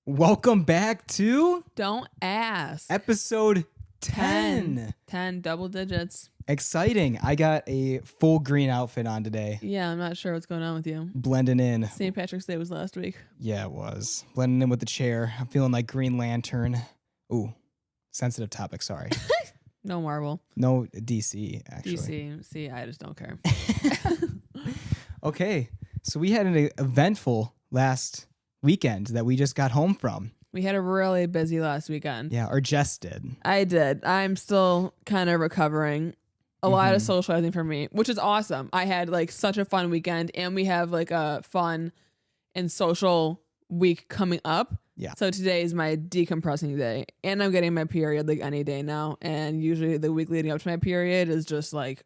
Welcome back to Don't Ask. episode 10. 10 double digits. Exciting. I got a full green outfit on today. Yeah, I'm not sure what's going on with you. Blending in. St. Patrick's Day was last week. Yeah, it was. Blending in with the chair. I'm feeling like Green Lantern. Ooh, sensitive topic, sorry. No Marvel. No DC, actually. DC. See, I just don't care. Okay, so we had an eventful last weekend that we just got home from. We had a really busy last weekend. Yeah, or Jess did. I did. I'm still kind of recovering. A lot of socializing for me, which is awesome. I had like such a fun weekend, and we have like a fun and social week coming up. Yeah. So today is my decompressing day, and I'm getting my period like any day now. And usually the week leading up to my period is just like,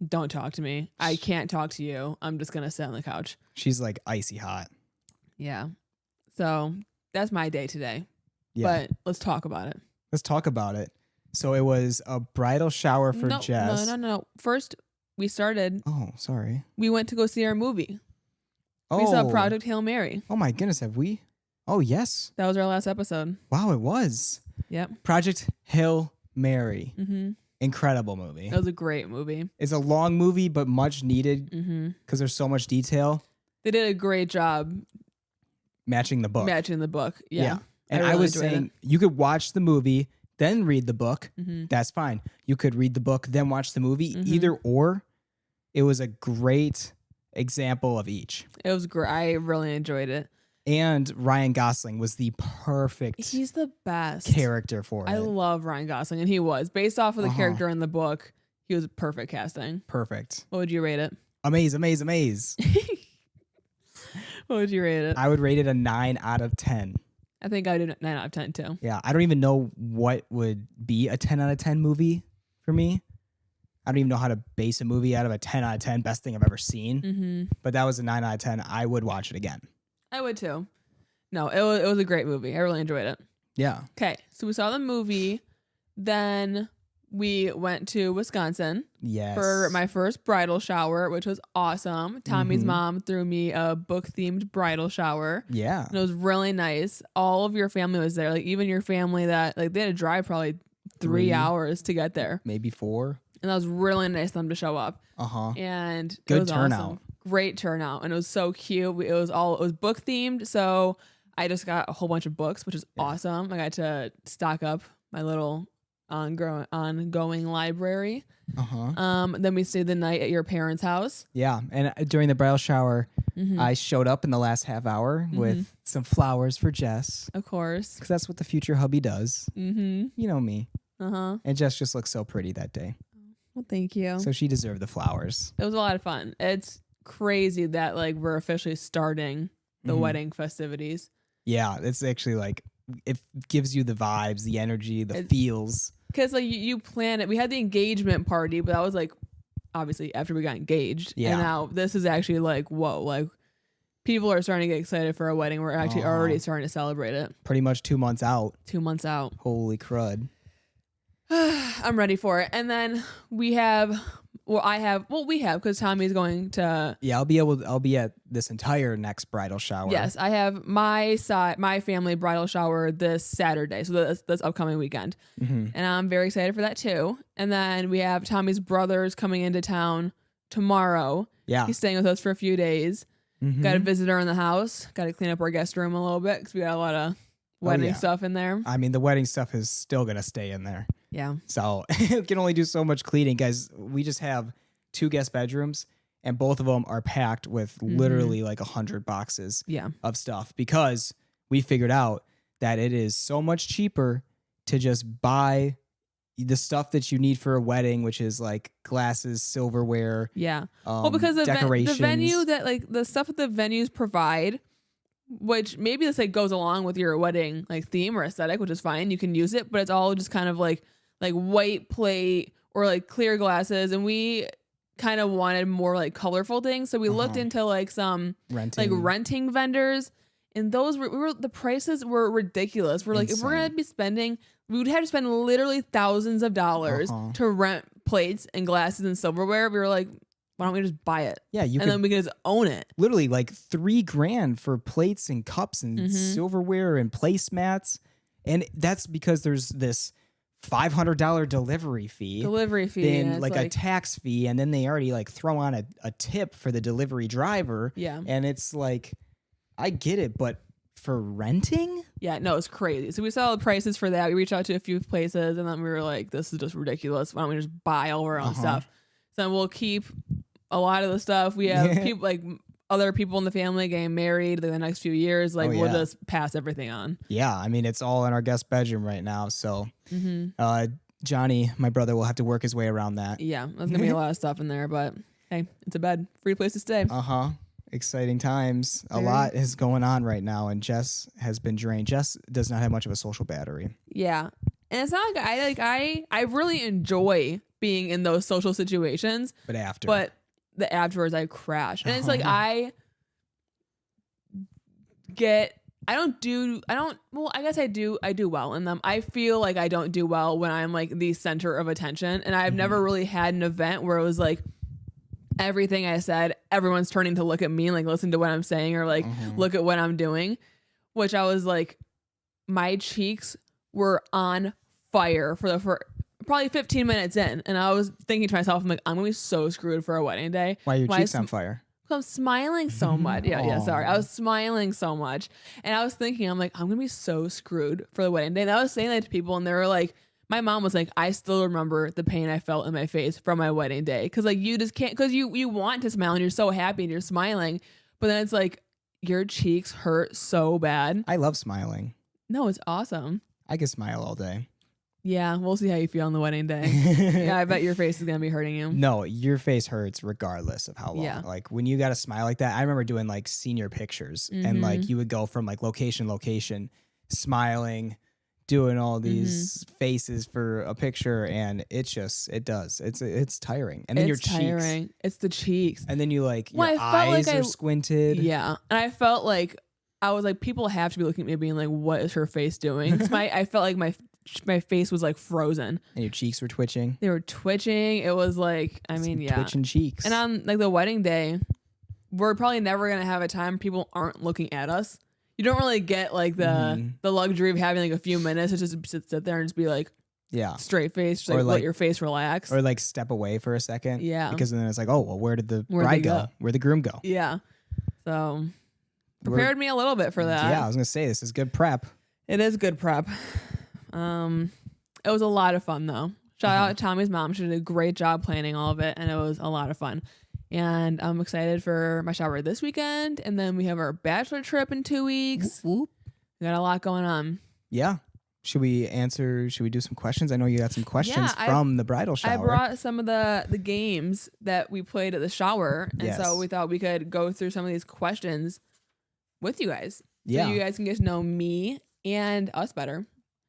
don't talk to me. I can't talk to you. I'm just gonna sit on the couch. She's like icy hot. Yeah. So that's my day today. Yeah. But let's talk about it. Let's talk about it. So it was a bridal shower for Jess. No. First, we started. Oh, sorry. We went to go see our movie. Oh. We saw Project Hail Mary. Oh my goodness, have we? Oh, yes. That was our last episode. Wow, it was. Yep. Project Hail Mary. Mm-hmm. Incredible movie. That was a great movie. It's a long movie, but much needed because there's so much detail. They did a great job matching the book. Yeah. And I was saying you could watch the movie, then read the book. That's fine. You could read the book, then watch the movie. Either or. It was a great example of each. It was great. I really enjoyed it. And Ryan Gosling was the perfect He's the best character for it. I love Ryan Gosling, and he was. Based off of the character in the book, he was perfect casting. Perfect. What would you rate it? Amaze. What would you rate it? I would rate it a 9 out of 10. I think I did a 9 out of 10 too. Yeah, I don't even know what would be a 10 out of 10 movie for me. I don't even know how to base a movie out of a 10 out of 10, best thing I've ever seen. But that was a 9 out of 10. I would watch it again. I would too. No, it was a great movie. I really enjoyed it. Yeah. Okay, so we saw the movie. Then we went to Wisconsin for my first bridal shower, which was awesome. Tommy's mom threw me a book-themed bridal shower. Yeah. And it was really nice. All of your family was there. Like even your family that like they had to drive probably 3 hours to get there. Maybe 4. And that was really nice of them to show up. And good it was turnout. Awesome. Great turnout. And it was so cute. It was book themed. So I just got a whole bunch of books, which is awesome. I got to stock up my little ongoing library. Then we stayed the night at your parents' house. Yeah. And during the bridal shower, I showed up in the last half hour with some flowers for Jess. Of course. Because that's what the future hubby does. You know me. And Jess just looked so pretty that day. Well, thank you. So she deserved the flowers. It was a lot of fun. It's crazy that like we're officially starting the wedding festivities. Yeah, it's actually like it gives you the vibes, the energy, the feels. Because like you plan it. We had the engagement party, but that was like obviously after we got engaged. Yeah. And now this is actually like, whoa, like people are starting to get excited for a wedding. We're actually already starting to celebrate it. Pretty much 2 months out. 2 months out. Holy crud. I'm ready for it. And then we have because Tommy's going to. Yeah, I'll be at this entire next bridal shower. Yes, I have my family bridal shower this Saturday, so this upcoming weekend, and I'm very excited for that too. And then we have Tommy's brothers coming into town tomorrow. Yeah, he's staying with us for a few days. Got a visitor in the house. Got to clean up our guest room a little bit because we got a lot of wedding stuff in there. I mean, the wedding stuff is still gonna stay in there. Yeah. So you can only do so much cleaning, guys. We just have 2 guest bedrooms, and both of them are packed with literally like 100 boxes of stuff because we figured out that it is so much cheaper to just buy the stuff that you need for a wedding, which is like glasses, silverware. Yeah. Well, because the venue that like the stuff that the venues provide, which maybe this like goes along with your wedding like theme or aesthetic, which is fine. You can use it, but it's all just kind of like white plate or like clear glasses. And we kind of wanted more like colorful things. So we looked into like some renting vendors, and those the prices were ridiculous. We're like, if we're going to be spending, we would have to spend literally thousands of dollars to rent plates and glasses and silverware. We were like, Why don't we just buy it? Yeah, and then we can just own it. Literally like $3,000 for plates and cups and silverware and placemats. And that's because there's this $500 delivery fee. Then like a tax fee. And then they already like throw on a tip for the delivery driver. Yeah. And it's like, I get it, but for renting? Yeah, no, it's crazy. So we saw the prices for that. We reached out to a few places and then we were like, this is just ridiculous. Why don't we just buy all our own stuff? So then we'll keep a lot of the stuff. We have people like other people in the family getting married in the next few years. Like we'll just pass everything on. Yeah, I mean, it's all in our guest bedroom right now. So Johnny, my brother, will have to work his way around that. Yeah, there's going to be a lot of stuff in there, but hey, it's a bed. Free place to stay. Exciting times. A lot is going on right now, and Jess has been drained. Jess does not have much of a social battery. Yeah. And it's not like I really enjoy being in those social situations. But the afterwards I crash. And it's like I guess I do well in them. I feel like I don't do well when I'm like the center of attention. And I've never really had an event where it was like everything I said, everyone's turning to look at me and like listen to what I'm saying or like look at what I'm doing, which I was like, my cheeks were on fire for probably 15 minutes in. And I was thinking to myself, I'm like, I'm going to be so screwed for a wedding day. Why are your cheeks on fire? I'm smiling so much. Yeah, sorry. I was smiling so much. And I was thinking, I'm like, I'm going to be so screwed for the wedding day. And I was saying that to people and they were like, my mom was like, I still remember the pain I felt in my face from my wedding day. Cause like you just can't, cause you want to smile and you're so happy and you're smiling. But then it's like your cheeks hurt so bad. I love smiling. No, it's awesome. I can smile all day. Yeah, we'll see how you feel on the wedding day. Yeah, I bet your face is going to be hurting you. No, your face hurts regardless of how long. Yeah. Like when you got to smile like that, I remember doing like senior pictures and like you would go from like location, smiling, doing all these faces for a picture, and it's tiring. And then your tiring. Cheeks. It's the cheeks. And then you like your eyes are squinted. Yeah. And I felt like I was like, people have to be looking at me being like, what is her face doing? I felt like my face was like frozen. And your cheeks were twitching. They were twitching. It was like, twitching cheeks. And on like the wedding day, we're probably never going to have a time people aren't looking at us. You don't really get like the luxury of having like a few minutes to just sit there and just be like, straight face, just like let your face relax. Or like step away for a second. Yeah. Because then it's like, oh, well, where did the bride go? Where'd the groom go? Yeah. So prepared me a little bit for that. Yeah, I was going to say, this is good prep. It is good prep. It was a lot of fun though. Shout out to Tommy's mom. She did a great job planning all of it, and it was a lot of fun. And I'm excited for my shower this weekend, and then we have our bachelor trip in 2 weeks. Whoop. We got a lot going on. Yeah. Should we do some questions? I know you got some questions from the bridal shower. I brought some of the games that we played at the shower, and so we thought we could go through some of these questions with you guys. So you guys can get to know me and us better.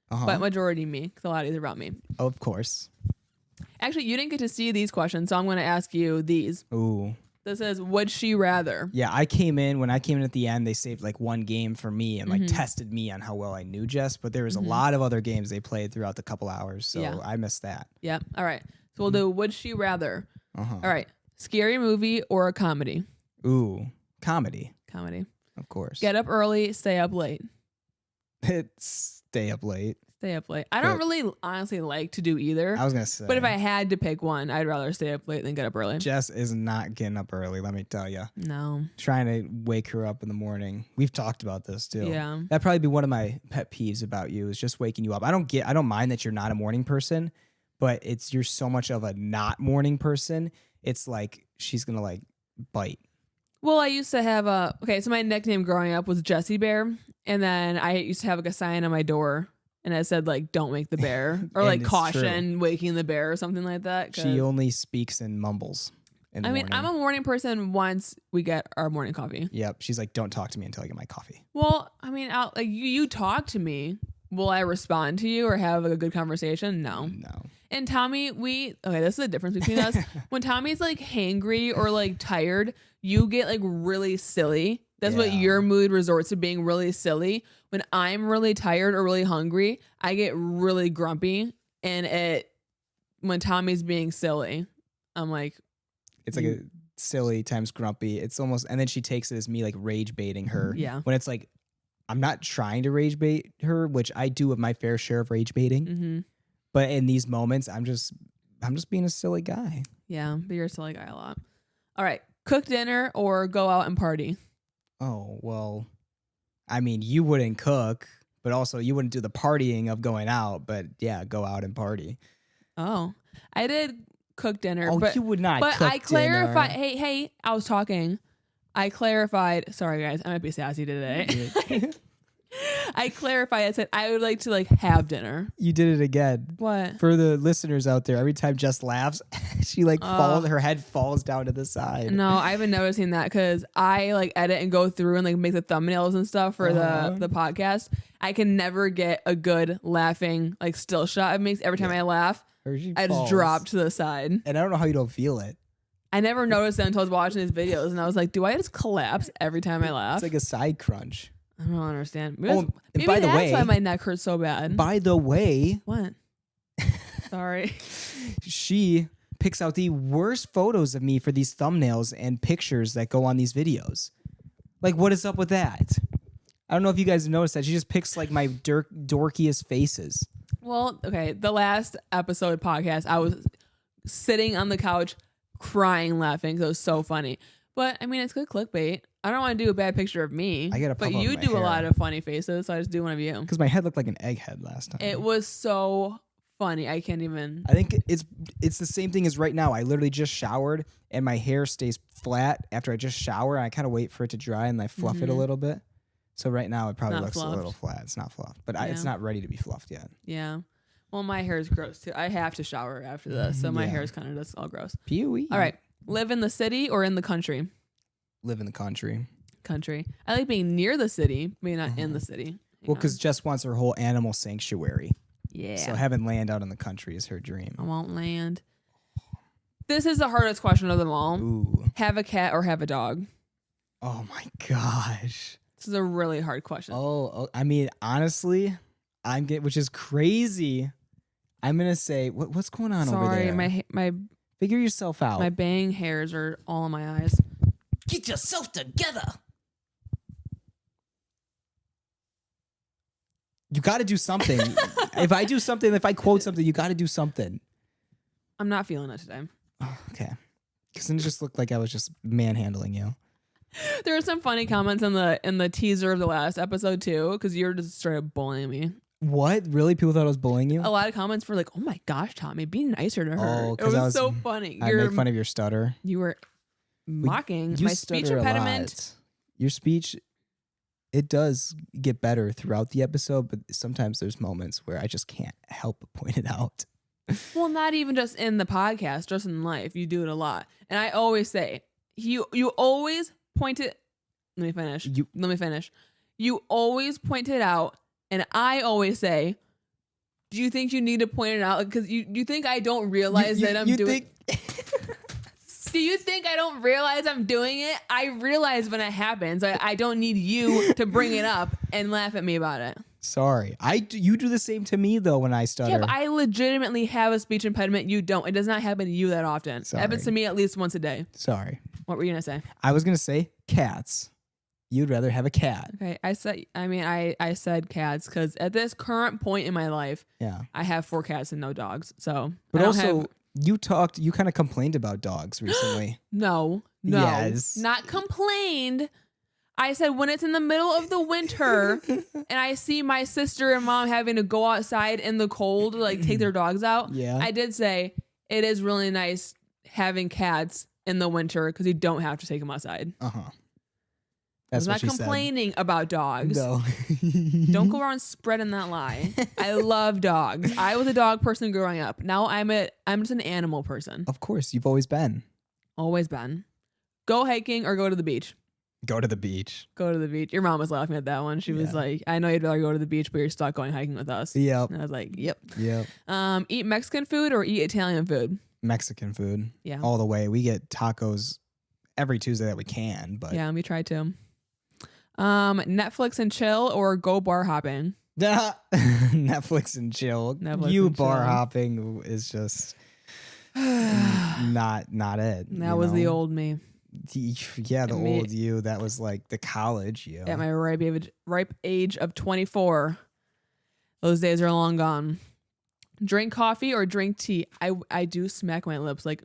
But majority me, because a lot of these are about me. Of course. Actually, you didn't get to see these questions, so I'm going to ask you these. Ooh. This is, would she rather? Yeah, when I came in at the end, they saved like one game for me and like tested me on how well I knew Jess, but there was a lot of other games they played throughout the couple hours, so I missed that. Yeah, all right. So we'll do, would she rather? All right, scary movie or a comedy? Ooh, comedy. Comedy. Of course. Get up early, stay up late. Stay up late. I don't really honestly like to do either. I was going to say. But if I had to pick one, I'd rather stay up late than get up early. Jess is not getting up early, let me tell you. No. Trying to wake her up in the morning. We've talked about this too. Yeah. That'd probably be one of my pet peeves about you is just waking you up. I don't mind that you're not a morning person, but you're so much of a not morning person. It's like she's going to like bite. Well, I used to have so my nickname growing up was Jessie Bear. And then I used to have like a sign on my door and it said like, don't wake the bear or like caution waking the bear or something like that. She only speaks and mumbles. I'm a morning person once we get our morning coffee. Yep. She's like, don't talk to me until I get my coffee. Well, I mean, you talk to me. Will I respond to you or have like a good conversation? No. And Tommy, this is the difference between us. When Tommy's like hangry or like tired, you get like really silly. That's what your mood resorts to, being really silly. When I'm really tired or really hungry, I get really grumpy. And when Tommy's being silly, I'm like, it's like a silly times grumpy. It's almost, and then she takes it as me like rage baiting her. Yeah. When it's like, I'm not trying to rage bait her, which I do with my fair share of rage baiting. Mm-hmm. But in these moments, I'm just being a silly guy. Yeah, but you're a silly guy a lot. All right. Cook dinner or go out and party? Oh, well, I mean, you wouldn't cook, but also you wouldn't do the partying of going out. But yeah, go out and party. Oh, I did cook dinner. Oh, but you would not. But cook I clarified. dinner. Hey, I was talking. I clarified. Sorry, guys, I might be sassy today. I clarified. I said I would like to like have dinner. You did it again. What? For the listeners out there, every time Jess laughs, she like falls. Her head falls down to the side. No, I've been noticing that because I like edit and go through and like make the thumbnails and stuff for the podcast. I can never get a good laughing like still shot. It makes every time I laugh, I just drop to the side. And I don't know how you don't feel it. I never noticed that until I was watching these videos, and I was like, "Do I just collapse every time I laugh?" It's like a side crunch. I don't understand. Maybe, maybe by the that's way, why my neck hurts so bad. By the way, what? Sorry. She picks out the worst photos of me for these thumbnails and pictures that go on these videos. Like, what is up with that? I don't know if you guys noticed that. She just picks like my dorkiest faces. Well, okay. The last episode podcast, I was sitting on the couch crying, laughing because it was so funny. But I mean, it's good clickbait. I don't want to do a bad picture of me. I gotta but you do a lot of funny faces, so I just do one of you. Because my head looked like an egghead last time. It was so funny. I can't even. I think it's the same thing as right now. I literally just showered and my hair stays flat after I just shower. And I kind of wait for it to dry and I fluff it a little bit. So right now it probably looks a little flat. It's not fluffed, but it's not ready to be fluffed yet. Yeah. Well, my hair is gross too. I have to shower after this, so my hair is kind of just all gross. Pee-wee. All right. Live in the city or in the country? Live in the country. Country. I like being near the city, maybe not in the city. Well, because Jess wants her whole animal sanctuary. Yeah. So having land out in the country is her dream. I want land. This is the hardest question of them all. Ooh. Have a cat or have a dog? Oh my gosh. This is a really hard question. Oh, I mean, honestly, which is crazy. I'm gonna say, what's going on over there? Sorry, my figure yourself out. My bang hairs are all in my eyes. Get yourself together. You got to do something. If I quote something, you got to do something. I'm not feeling it today. Oh, okay. Because it just looked like I was just manhandling you. There were some funny comments in the teaser of the last episode too, because you're just straight up bullying me. What? Really? People thought I was bullying you? A lot of comments were like, "Oh my gosh, Tommy, be nicer to her." Oh, it was so funny. I make fun of your stutter. You were mocking my speech impediment. Your speech, it does get better throughout the episode, but sometimes there's moments where I just can't help but point it out. Well, not even just in the podcast, just in life. You do it a lot. And I always say, you always point it. Let me finish. You always point it out. And I always say, do you think you need to point it out? Because you think I don't realize that I'm doing it? Do you think I don't realize I'm doing it? I realize when it happens. I don't need you to bring it up and laugh at me about it. Sorry. You do the same to me, though, when I stutter. Yeah, but I legitimately have a speech impediment. You don't. It does not happen to you that often. Sorry. It happens to me at least once a day. Sorry. What were you going to say? I was going to say cats. You'd rather have a cat. Okay. I said cats because at this current point in my life, I have 4 cats and no dogs. So, but you kind of complained about dogs recently. No. Yes. Not complained. I said when it's in the middle of the winter and I see my sister and mom having to go outside in the cold to like take their dogs out. Yeah. I did say it is really nice having cats in the winter because you don't have to take them outside. Uh-huh. I'm not complaining about dogs. No. Don't go around spreading that lie. I love dogs. I was a dog person growing up. Now I'm just an animal person. Of course, you've always been. Always been. Go hiking or go to the beach. Go to the beach. Go to the beach. Your mom was laughing at that one. She was like, I know you'd rather go to the beach, but you're stuck going hiking with us. Yep. And I was like, yep. Yep. Eat Mexican food or eat Italian food? Mexican food. Yeah. All the way. We get tacos every Tuesday that we can, but yeah, we try to. Netflix and chill or go bar hopping? Netflix and chill. You bar hopping is just not it. That was the old me. Yeah, the old you. That was like the college you. At my ripe age of 24. Those days are long gone. Drink coffee or drink tea? I do smack my lips like.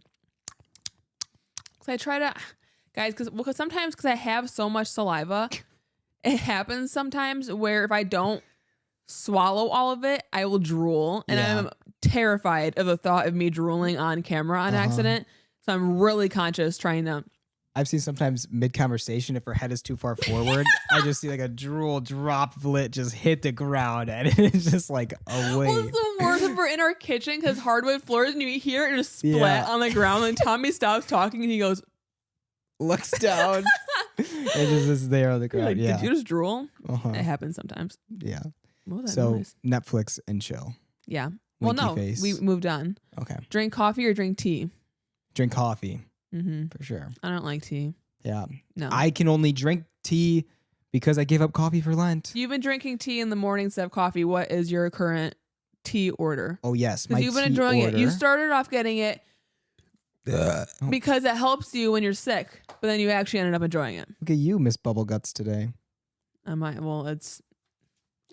Cause I try to, guys, because sometimes I have so much saliva, it happens sometimes where if I don't swallow all of it, I will drool, and I'm terrified of the thought of me drooling on camera on accident. So I'm really conscious trying to. I've seen sometimes mid-conversation, if her head is too far forward, I just see like a drool droplet just hit the ground, and it's just like away. Well, it's the worst if we're in our kitchen because hardwood floors, and you hear it just splat on the ground, and Tommy stops talking, and he goes, looks down, and just is there on the ground. Like, did you just drool? It happens sometimes. Yeah. What was that so noise? Netflix and chill. Yeah. Winky well, no, face. we moved on. Okay. Drink coffee or drink tea? Drink coffee. For sure. I don't like tea. Yeah. No. I can only drink tea because I gave up coffee for Lent. You've been drinking tea in the morning instead of coffee. What is your current tea order? Oh, yes. Because you've been enjoying it. You started off getting it because it helps you when you're sick, but then you actually ended up enjoying it. Look at you, Miss Bubble Guts, today. It's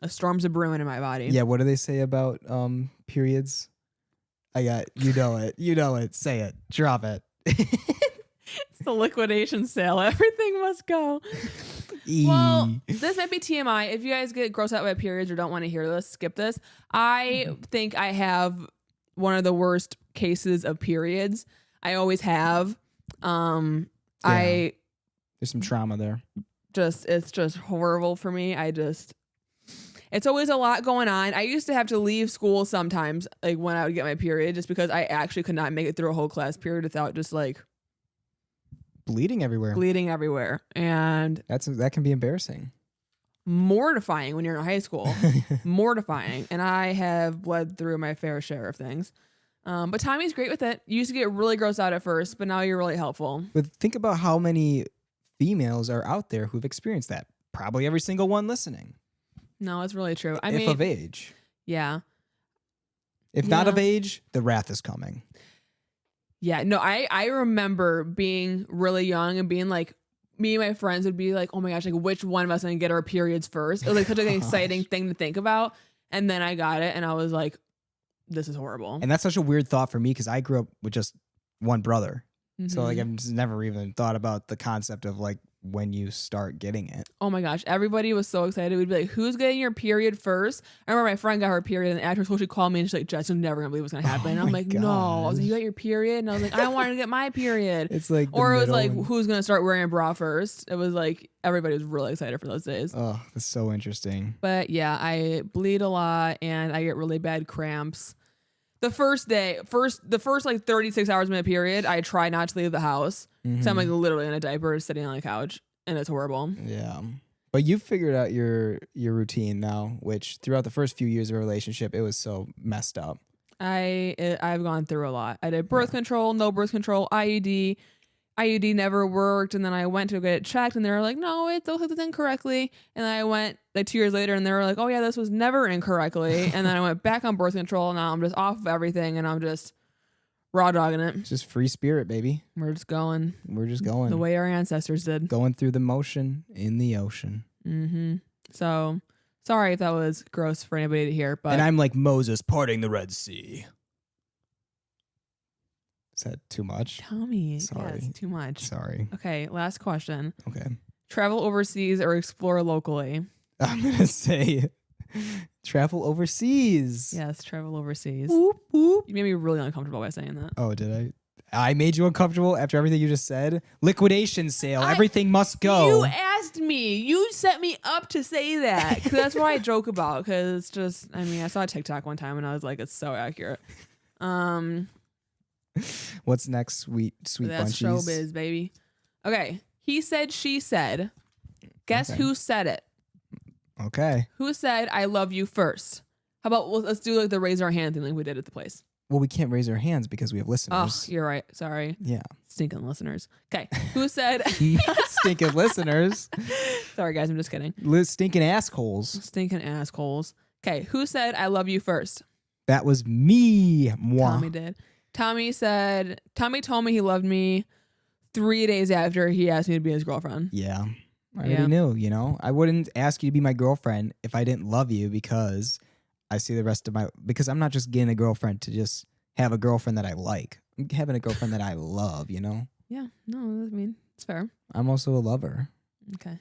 a storm's a brewing in my body. Yeah, what do they say about periods? You know it. Say it. Drop it. It's the liquidation sale. Everything must go. Well, this might be TMI. If you guys get grossed out by periods or don't want to hear this, skip this. I think I have one of the worst cases of periods. I always have. There's some trauma there. It's just horrible for me. It's always a lot going on. I used to have to leave school sometimes, like when I would get my period, just because I actually could not make it through a whole class period without just like bleeding everywhere. And that can be embarrassing. Mortifying when you're in high school. Mortifying. And I have bled through my fair share of things. But Tommy's great with it. You used to get really grossed out at first, but now you're really helpful. But think about how many females are out there who've experienced that. Probably every single one listening. No, it's really true. If of age. Yeah. If not of age, the wrath is coming. Yeah. No, I remember being really young and being like, me and my friends would be like, oh my gosh, like which one of us going to get our periods first? It was like such an exciting thing to think about. And then I got it and I was like, this is horrible. And that's such a weird thought for me because I grew up with just one brother. So like I've just never even thought about the concept of like when you start getting it. Oh my gosh. Everybody was so excited. We'd be like, who's getting your period first? I remember my friend got her period and after school she called me and she's like, Jess, you're never gonna believe what's gonna happen. And I'm like, no. I was like, you got your period? And I was like, I wanted to get my period. It's like or it was like, who's gonna start wearing a bra first? It was like everybody was really excited for those days. Oh, that's so interesting. But yeah, I bleed a lot and I get really bad cramps. The first like 36 hours of my period, I try not to leave the house. So I'm like literally in a diaper sitting on the couch and it's horrible. Yeah. But you figured out your routine now, which throughout the first few years of a relationship, it was so messed up. I've gone through a lot. I did birth control, no birth control, IUD. IUD never worked, and then I went to get it checked, and they were like, no, it's hooked incorrectly. And then I went like 2 years later, and they were like, oh yeah, this was never incorrectly. And then I went back on birth control, and now I'm just off of everything, and I'm just raw dogging it. It's just free spirit, baby. We're just going. The way our ancestors did. Going through the motion in the ocean. So sorry if that was gross for anybody to hear, but and I'm like Moses parting the Red Sea. Is that too much? Tommy. Sorry. Yes, too much. Sorry. Okay, last question. Okay. Travel overseas or explore locally? I'm going to say travel overseas. Yes, travel overseas. Whoop, whoop. You made me really uncomfortable by saying that. Oh, did I made you uncomfortable after everything you just said? Liquidation sale. Everything must go. You asked me. You set me up to say that. Because that's what I joke about. Because it's just, I saw a TikTok one time and I was like, it's so accurate. What's next, sweet bunchies? That's showbiz, baby. Okay. He said, she said. Guess who said it? Okay. Who said, I love you first? How about let's do like the raise our hand thing like we did at the place. Well, we can't raise our hands because we have listeners. Oh, you're right. Sorry. Yeah. Stinking listeners. Okay. Who said? Not stinking listeners. Sorry, guys. I'm just kidding. Stinking assholes. Stinking assholes. Okay. Who said, I love you first? That was me. Moi. Tommy did. Tommy told me he loved me 3 days after he asked me to be his girlfriend. Yeah. I already knew, you know. I wouldn't ask you to be my girlfriend if I didn't love you because I see the rest of because I'm not just getting a girlfriend to just have a girlfriend that I like. I'm having a girlfriend that I love, you know? Yeah. No, I mean, it's fair. I'm also a lover. Okay.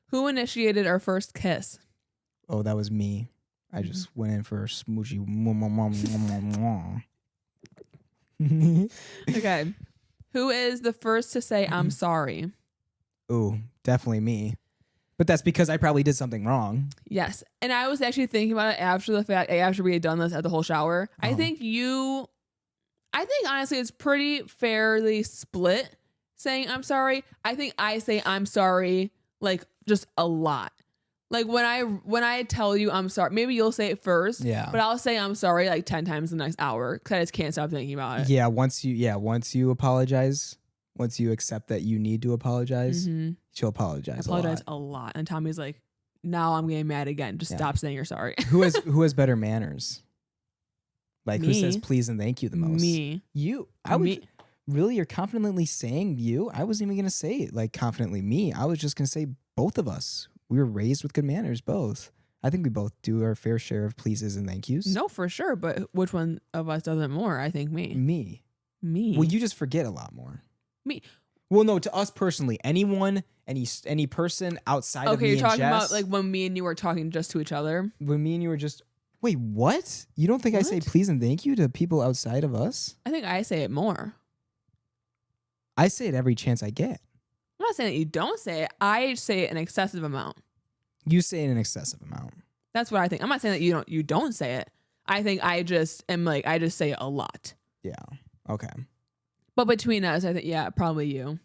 Who initiated our first kiss? Oh, that was me. I just went in for a smoochy. Okay. Who is the first to say I'm sorry? Ooh, definitely me. But that's because I probably did something wrong. Yes. And I was actually thinking about it after the fact, after we had done this at the whole shower. I think honestly it's pretty fairly split saying I'm sorry. I think I say I'm sorry like just a lot. Like when I tell you I'm sorry, maybe you'll say it first. Yeah. But I'll say I'm sorry like 10 times the next hour because I just can't stop thinking about it. Yeah. Once you apologize, once you accept that you need to apologize, she'll apologize. I apologize a lot. And Tommy's like, now I'm getting mad again. Just stop saying you're sorry. Who has better manners? Like Me. Who says please and thank you the most? Me. You. Really? You're confidently saying you? I wasn't even gonna say it like confidently me. I was just gonna say both of us. We were raised with good manners, both. I think we both do our fair share of pleases and thank yous. No, for sure. But which one of us does it more? I think me. Me. Well, you just forget a lot more. Me. Well, no, to us personally, anyone, any person outside of me and Jess. Okay, you're talking about like when me and you were talking just to each other. When me and you were just, wait, what? You don't think I say please and thank you to people outside of us? I think I say it more. I say it every chance I get. I'm not saying that you don't say it. I say it an excessive amount. You say it an excessive amount. That's what I think. I'm not saying that you don't say it. I think I just say it a lot. Yeah. Okay. But between us, I think, yeah, probably you.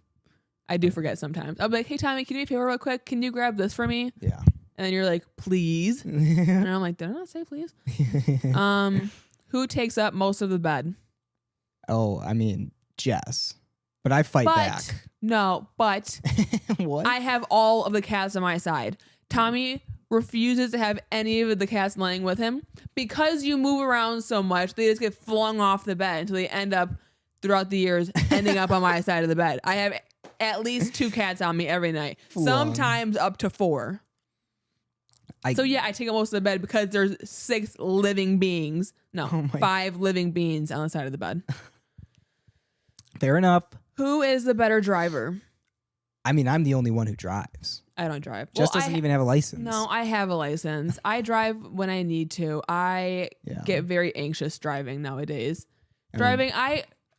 I do forget sometimes. I'll be like, hey, Tommy, can you do me a favor real quick? Can you grab this for me? Yeah. And then you're like, please. And I'm like, did I not say please? Who takes up most of the bed? Oh, I mean, Jess. But I fight back. No, but what? I have all of the cats on my side. Tommy refuses to have any of the cats laying with him because you move around so much. They just get flung off the bed until they end up throughout the years ending up on my side of the bed. I have at least 2 cats on me every night, sometimes up to 4. So yeah, I take up most of the bed because there's 6 living beings. No, 5 living beings on the side of the bed. Fair enough. Who is the better driver? I mean, I'm the only one who drives. I don't drive. Jess doesn't even have a license. No, I have a license. I drive when I need to. I get very anxious driving nowadays.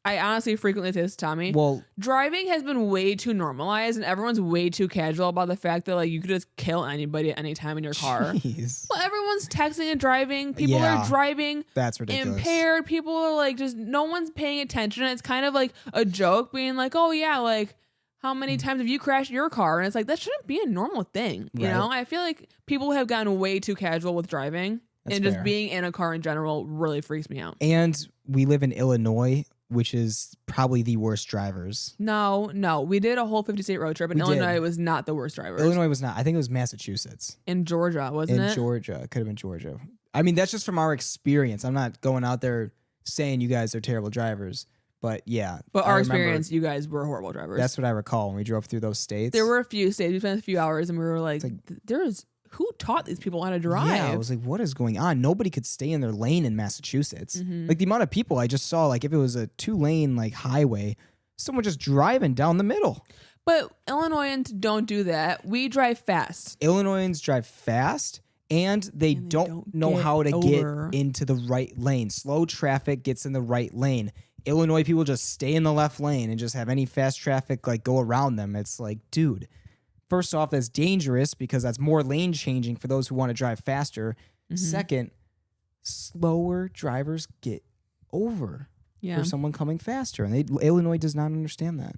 I honestly frequently say this to Tommy. Well, driving has been way too normalized and everyone's way too casual about the fact that like you could just kill anybody at any time in your car. Jeez. Well, everyone's texting and driving. People are driving. That's ridiculous. Impaired. People are like just no one's paying attention. It's kind of like a joke being like, oh yeah, like how many times have you crashed your car? And it's like that shouldn't be a normal thing. You know? I feel like people have gotten way too casual with driving. That's and fair. Just being in a car in general really freaks me out. And we live in Illinois, which is probably the worst drivers. No. We did a whole 50-state road trip, and Illinois was not the worst drivers. Illinois was not. I think it was Massachusetts. In Georgia, wasn't it? In Georgia. It could have been Georgia. I mean, that's just from our experience. I'm not going out there saying you guys are terrible drivers. But yeah. But our experience, you guys were horrible drivers. That's what I recall when we drove through those states. There were a few states. We spent a few hours, and we were like who taught these people how to drive? Yeah, I was like, what is going on? Nobody could stay in their lane in Massachusetts. Mm-hmm. Like the amount of people I just saw, like if it was a 2-lane like highway, someone just driving down the middle. But Illinoisans don't do that. We drive fast. Illinoisans drive fast and they don't know how to get into the right lane. Slow traffic gets in the right lane. Illinois people just stay in the left lane and just have any fast traffic like go around them. It's like, dude. First off, that's dangerous because that's more lane changing for those who want to drive faster. Mm-hmm. Second, slower drivers get over for someone coming faster. And Illinois does not understand that.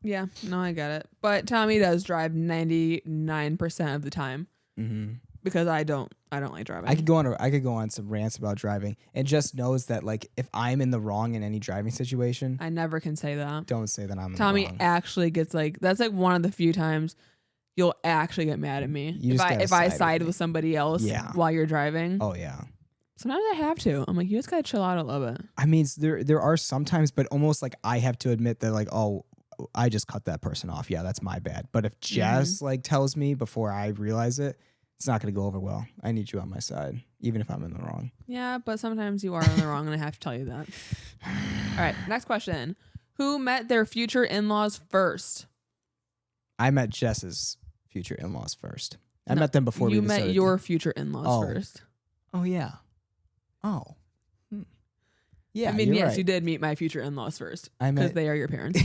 Yeah, no, I get it. But Tommy does drive 99% of the time because I don't like driving. I could go on some rants about driving and just knows that like if I'm in the wrong in any driving situation. I never can say that. Don't say that I'm Tommy in the wrong. Actually gets like, that's like one of the few times you'll actually get mad at me if I side with somebody else while you're driving. Oh yeah. Sometimes I have to. I'm like, you just gotta chill out a little bit. I mean, there are sometimes, but almost like I have to admit that like, oh, I just cut that person off. Yeah, that's my bad. But if Jess like tells me before I realize it, it's not going to go over well. I need you on my side, even if I'm in the wrong. Yeah, but sometimes you are in the wrong, and I have to tell you that. All right, next question. Who met their future in-laws first? I met Jess's future in-laws first. I met them before you met your future in-laws first. Oh, yeah. Oh. Yeah, I mean, yes, right. you did meet my future in-laws first because they are your parents.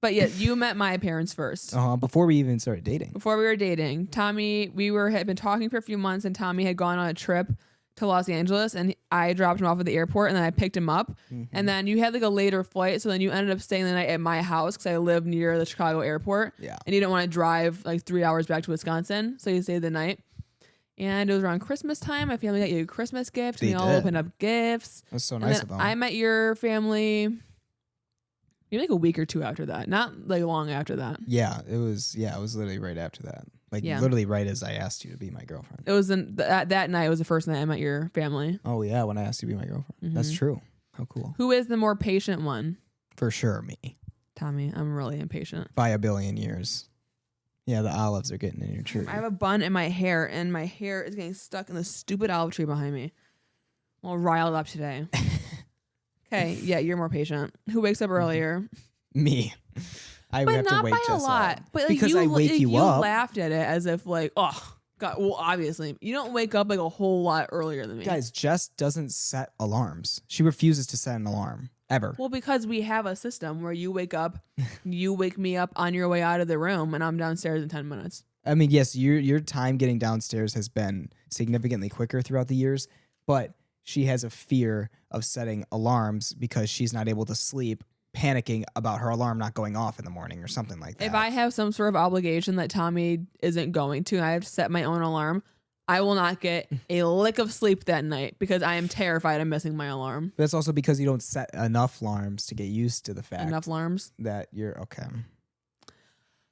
But yeah, you met my parents first. Before we even started dating. Before we were dating. Tommy, had been talking for a few months, and Tommy had gone on a trip to Los Angeles, and I dropped him off at the airport, and then I picked him up. Mm-hmm. And then you had like a later flight, so then you ended up staying the night at my house because I live near the Chicago airport. Yeah. And you didn't want to drive like 3 hours back to Wisconsin, so you stayed the night. And it was around Christmas time. My family got you a Christmas gift, and we all opened up gifts. That's so nice of them. I met your family maybe like a week or two after that, not like long after that. Yeah, it was literally right after that. Like literally right as I asked you to be my girlfriend. It was that night was the first night I met your family. Oh yeah, when I asked you to be my girlfriend. Mm-hmm. That's true. How cool. Who is the more patient one? For sure, me. Tommy, I'm really impatient. By a billion years. Yeah, the olives are getting in your tree. I have a bun in my hair, and my hair is getting stuck in the stupid olive tree behind me. I'm all riled up today. Okay, yeah, you're more patient. Who wakes up earlier? Me. I but have not to wake by a Jess lot. up. But like, because I wake you up. You laughed at it as if like, oh God. Well, obviously, you don't wake up like a whole lot earlier than me. Guys, Jess doesn't set alarms. She refuses to set an alarm ever. Well, because we have a system where you wake up, you wake me up on your way out of the room, and I'm downstairs in 10 minutes. I mean, yes, your time getting downstairs has been significantly quicker throughout the years, but she has a fear of setting alarms because she's not able to sleep, panicking about her alarm not going off in the morning or something like that. If I have some sort of obligation that Tommy isn't going to, and I have to set my own alarm, I will not get a lick of sleep that night because I am terrified of missing my alarm. But that's also because you don't set enough alarms to get used to the fact. Enough alarms? That you're okay.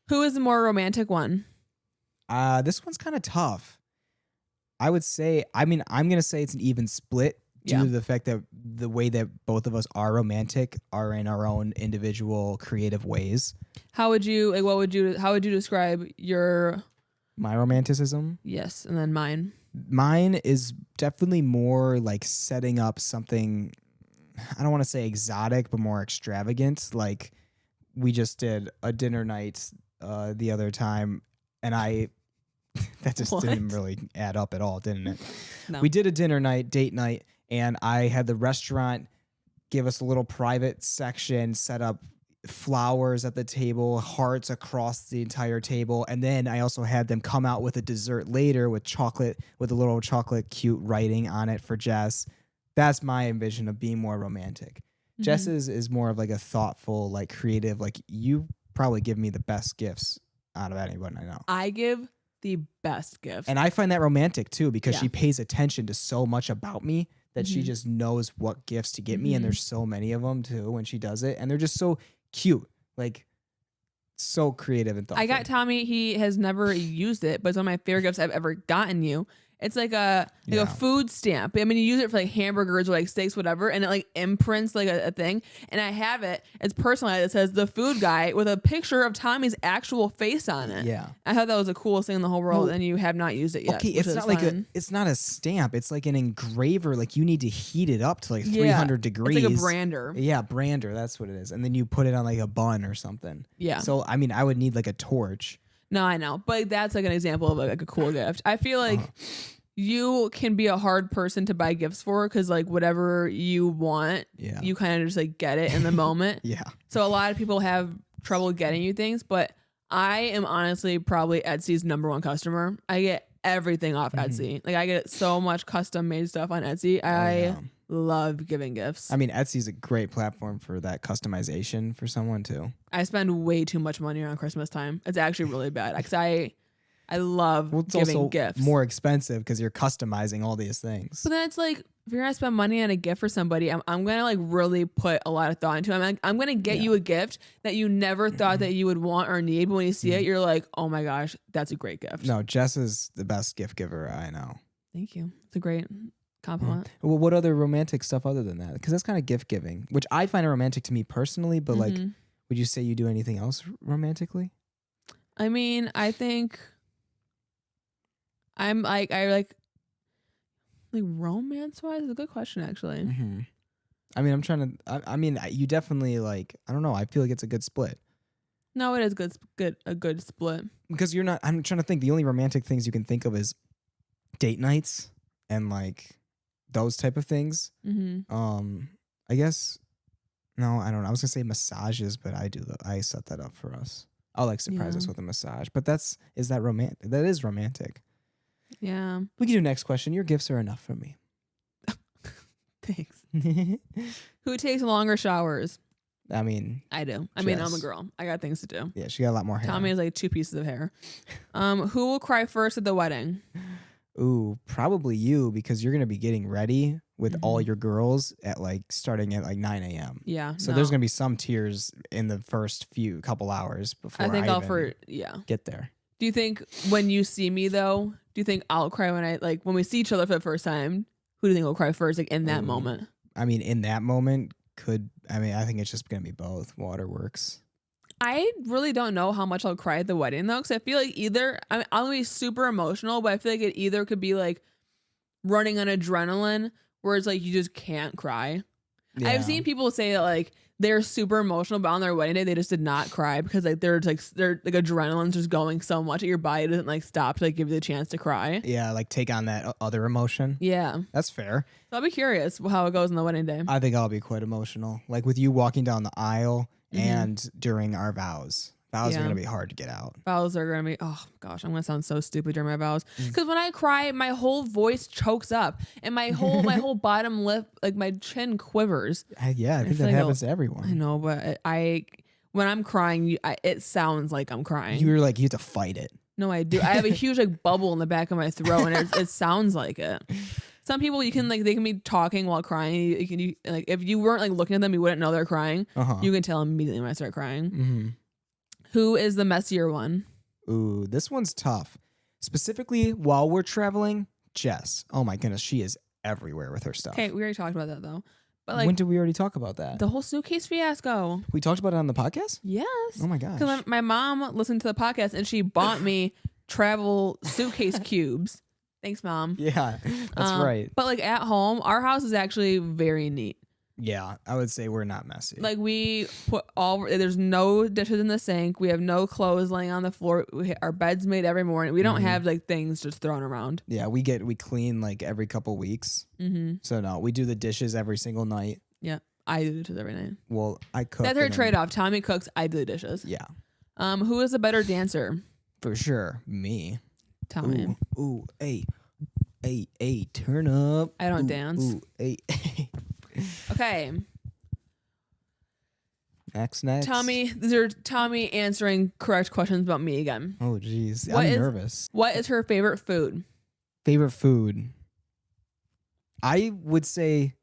Who is the more romantic one? This one's kind of tough. I would say, I'm going to say it's an even split due to the fact that the way that both of us are romantic are in our own individual creative ways. How would you describe my romanticism? Yes, and then mine. Mine is definitely more like setting up something, I don't want to say exotic, but more extravagant. Like we just did a dinner night the other time, and that just didn't really add up at all, didn't it? No. We did a date night, and I had the restaurant give us a little private section, set up flowers at the table, hearts across the entire table, and then I also had them come out with a dessert later with chocolate, with a little chocolate cute writing on it for Jess. That's my envision of being more romantic. Mm-hmm. Jess's is more of like a thoughtful, like creative, like you probably give me the best gifts out of anyone I know. I give the best gifts. And I find that romantic too, because she pays attention to so much about me that she just knows what gifts to get me. And there's so many of them too when she does it. And they're just so cute, like so creative and thoughtful. I got Tommy, he has never used it, but it's one of my favorite gifts I've ever gotten you. It's like a food stamp. I mean, you use it for like hamburgers or like steaks, whatever, and it like imprints like a thing. And I have it. It's personalized. It says the food guy with a picture of Tommy's actual face on it. Yeah, I thought that was the coolest thing in the whole world, and you have not used it yet. Okay, it's not like it's not a stamp. It's like an engraver. Like you need to heat it up to like 300 degrees. It's like a brander. Yeah, brander. That's what it is. And then you put it on like a bun or something. Yeah. So I mean, I would need like a torch. No, I know, but that's like an example of like a cool gift. I feel like you can be a hard person to buy gifts for because like whatever you want, you kind of just like get it in the moment. Yeah. So a lot of people have trouble getting you things, but I am honestly probably Etsy's #1 customer. I get everything off Etsy. Like I get so much custom made stuff on Etsy. I love giving gifts. I mean, Etsy's a great platform for that customization for someone too. I spend way too much money around Christmas time. It's actually really bad because I love giving gifts. More expensive because you're customizing all these things. But then it's like, if you're gonna spend money on a gift for somebody, I'm gonna like really put a lot of thought into it. I'm gonna get you a gift that you never thought that you would want or need, but when you see it, you're like, oh my gosh, that's a great gift. No, Jess is the best gift giver I know. Thank you. It's a great. compliment. Well, what other romantic stuff other than that? Because that's kind of gift giving, which I find romantic to me personally. But like, would you say you do anything else romantically? I mean, I think I'm like romance wise is a good question actually. I mean, I'm trying to. I mean, you definitely like. I don't know. I feel like it's a good split. No, it is a good split. Because you're not. I'm trying to think. The only romantic things you can think of is date nights and like those type of things. I guess. No, I don't know. I was gonna say massages, but I set that up for us. I'll like surprise us with a massage. But is that romantic? That is romantic. Yeah. We can do next question. Your gifts are enough for me. Thanks. Who takes longer showers? I mean, I do. I mean, I'm a girl. I got things to do. Yeah, she got a lot more hair. Tommy has like 2 pieces of hair. Who will cry first at the wedding? Ooh, probably you, because you're gonna be getting ready with all your girls at like starting at like 9 a.m. Yeah. So there's gonna be some tears in the first couple hours before I get there. Do you think when you see me though? Do you think I'll cry when we see each other for the first time? Who do you think will cry first, like in that moment? I mean, in that moment, I think it's just gonna be both. Waterworks. I really don't know how much I'll cry at the wedding though, because I feel like I'll be super emotional, but I feel like it either could be like running on adrenaline, where it's like you just can't cry. Yeah. I've seen people say that like they're super emotional, but on their wedding day they just did not cry because like they're adrenaline's just going so much that your body doesn't like stop to like give you the chance to cry. Yeah, like take on that other emotion. Yeah, that's fair. So I'll be curious how it goes on the wedding day. I think I'll be quite emotional, like with you walking down the aisle and during our vows. Vows are going to be hard to get out. Vows are going to be, oh gosh, I'm going to sound so stupid during my vows. Because when I cry, my whole voice chokes up and my whole bottom lip, like my chin quivers. I think that happens to everyone. I know, but when I'm crying, it sounds like I'm crying. You have to fight it. No, I do. I have a huge like bubble in the back of my throat and it sounds like it. Some people they can be talking while crying. You like if you weren't like looking at them, you wouldn't know they're crying. You can tell immediately when I start crying. Who is the messier one? Ooh, this one's tough. Specifically, while we're traveling, Jess. Oh my goodness, she is everywhere with her stuff. Okay, we already talked about that though. But like, when did we already talk about that? The whole suitcase fiasco. We talked about it on the podcast? Yes. Oh my gosh. Because my mom listened to the podcast and she bought me travel suitcase cubes. Thanks, Mom. Yeah, that's right. But like at home, our house is actually very neat. Yeah, I would say we're not messy. Like we put there's no dishes in the sink. We have no clothes laying on the floor. Our bed's made every morning. We don't have like things just thrown around. Yeah, we clean like every couple weeks. So no, we do the dishes every single night. Yeah, I do the dishes every night. Well, I cook. That's our trade-off. Tommy cooks, I do the dishes. Yeah. Who is a better dancer? For sure, me. Tommy. Ooh, hey, turn up. I don't dance. Ooh, hey. Okay. Next. These are Tommy answering correct questions about me again. Oh, geez. I'm nervous. What is her favorite food? Favorite food? I would say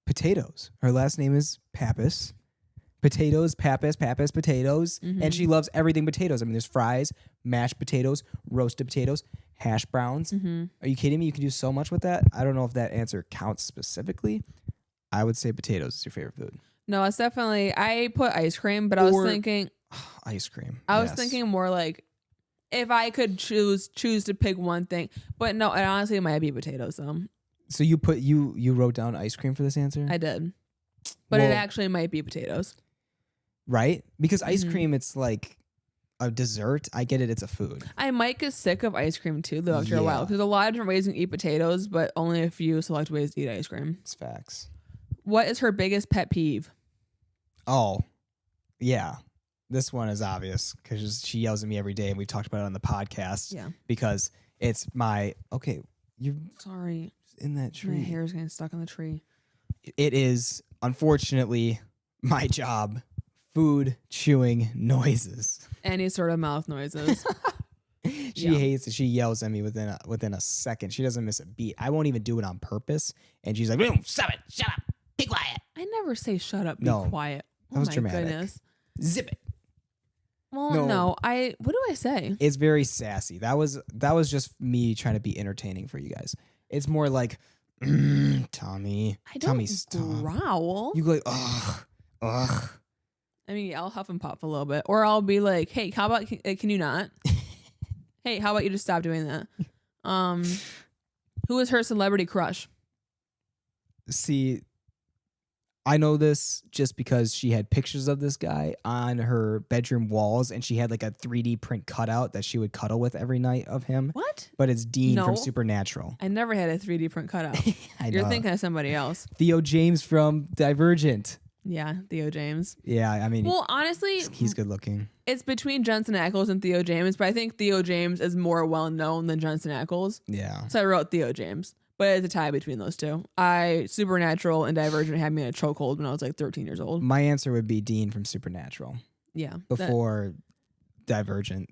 potatoes. Her last name is Pappas. Potatoes, Pappas, potatoes. And she loves everything potatoes. I mean, there's fries, mashed potatoes, roasted potatoes, hash browns. Are you kidding me? You can do so much with that. I don't know if that answer counts specifically. I would say potatoes is your favorite food. No, it's definitely, I put ice cream, but I was thinking. Ice cream. I was thinking more like if I could choose to pick one thing. But no, it honestly might be potatoes though. So you wrote down ice cream for this answer? I did. But it actually might be potatoes. Right? Because ice cream, it's like a dessert. I get it. It's a food. I might get sick of ice cream too, though, after a while. Because there's a lot of different ways you can eat potatoes, but only a few select ways to eat ice cream. It's facts. What is her biggest pet peeve? Oh, yeah. This one is obvious because she yells at me every day, and we've talked about it on the podcast. Yeah. Because it's you're sorry in that tree. My hair is getting stuck in the tree. It is unfortunately my job. Food chewing noises. Any sort of mouth noises. She hates it. She yells at me within a second. She doesn't miss a beat. I won't even do it on purpose. And she's like, "Stop it! Shut up! Be quiet!" I never say shut up. Be quiet. That was dramatic. Goodness. Zip it. Well, no. What do I say? It's very sassy. That was just me trying to be entertaining for you guys. It's more like, Tommy. I don't Tommy, stop. growl. You go like, ugh. I mean, yeah, I'll huff and puff a little bit, or I'll be like, "Hey, how about can you not? Hey, how about you just stop doing that?" Who is her celebrity crush? See, I know this just because she had pictures of this guy on her bedroom walls, and she had like a 3D print cutout that she would cuddle with every night of him. What? But it's Dean from Supernatural. I never had a 3D print cutout. You're thinking of somebody else. Theo James from Divergent. Yeah, Theo James. Yeah, I mean, well, honestly, he's good looking. It's between Jensen Ackles and Theo James, but I think Theo James is more well known than Jensen Ackles. Yeah. So I wrote Theo James, but it's a tie between those two. Supernatural and Divergent had me in a chokehold when I was like 13 years old. My answer would be Dean from Supernatural. Yeah. Before Divergent,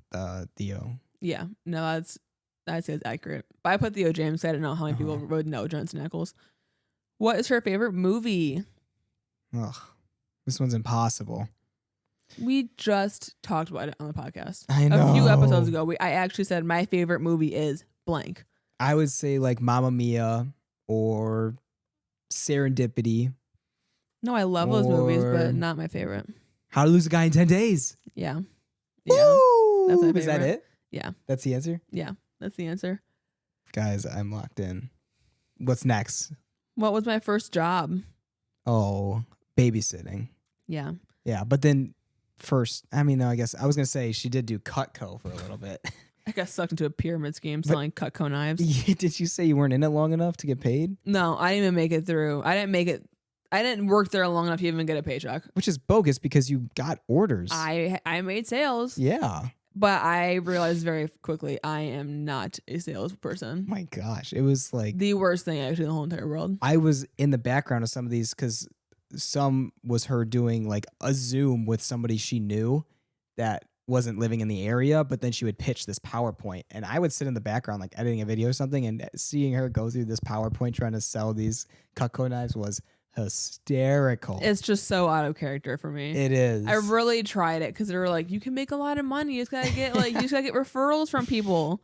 Theo. Yeah. No, that's accurate. But I put Theo James. I don't know how many people would know Jensen Ackles. What is her favorite movie? Ugh, this one's impossible. We just talked about it on the podcast. I know. A few episodes ago, I actually said my favorite movie is blank. I would say like Mamma Mia or Serendipity. No, I love those movies, but not my favorite. How to Lose a Guy in 10 Days. Yeah. Woo! That's my favorite. Is that it? Yeah. That's the answer? Yeah, that's the answer. Guys, I'm locked in. What's next? What was my first job? Oh, babysitting. Yeah. Yeah, but then first, I mean, no, I guess I was going to say she did do Cutco for a little bit. I got sucked into a pyramid scheme selling Cutco knives. Did you say you weren't in it long enough to get paid? No, I didn't even make it through. I didn't work there long enough to even get a paycheck. Which is bogus because you got orders. I made sales. Yeah. But I realized very quickly I am not a salesperson. Oh my gosh. It was like the worst thing actually in the whole entire world. I was in the background of some of these because some was her doing like a Zoom with somebody she knew that wasn't living in the area, but then she would pitch this PowerPoint and I would sit in the background like editing a video or something, and seeing her go through this PowerPoint trying to sell these Cutco knives was hysterical. It's just so out of character for me. It is. I really tried it because they were like, you can make a lot of money. You just gotta get referrals from people.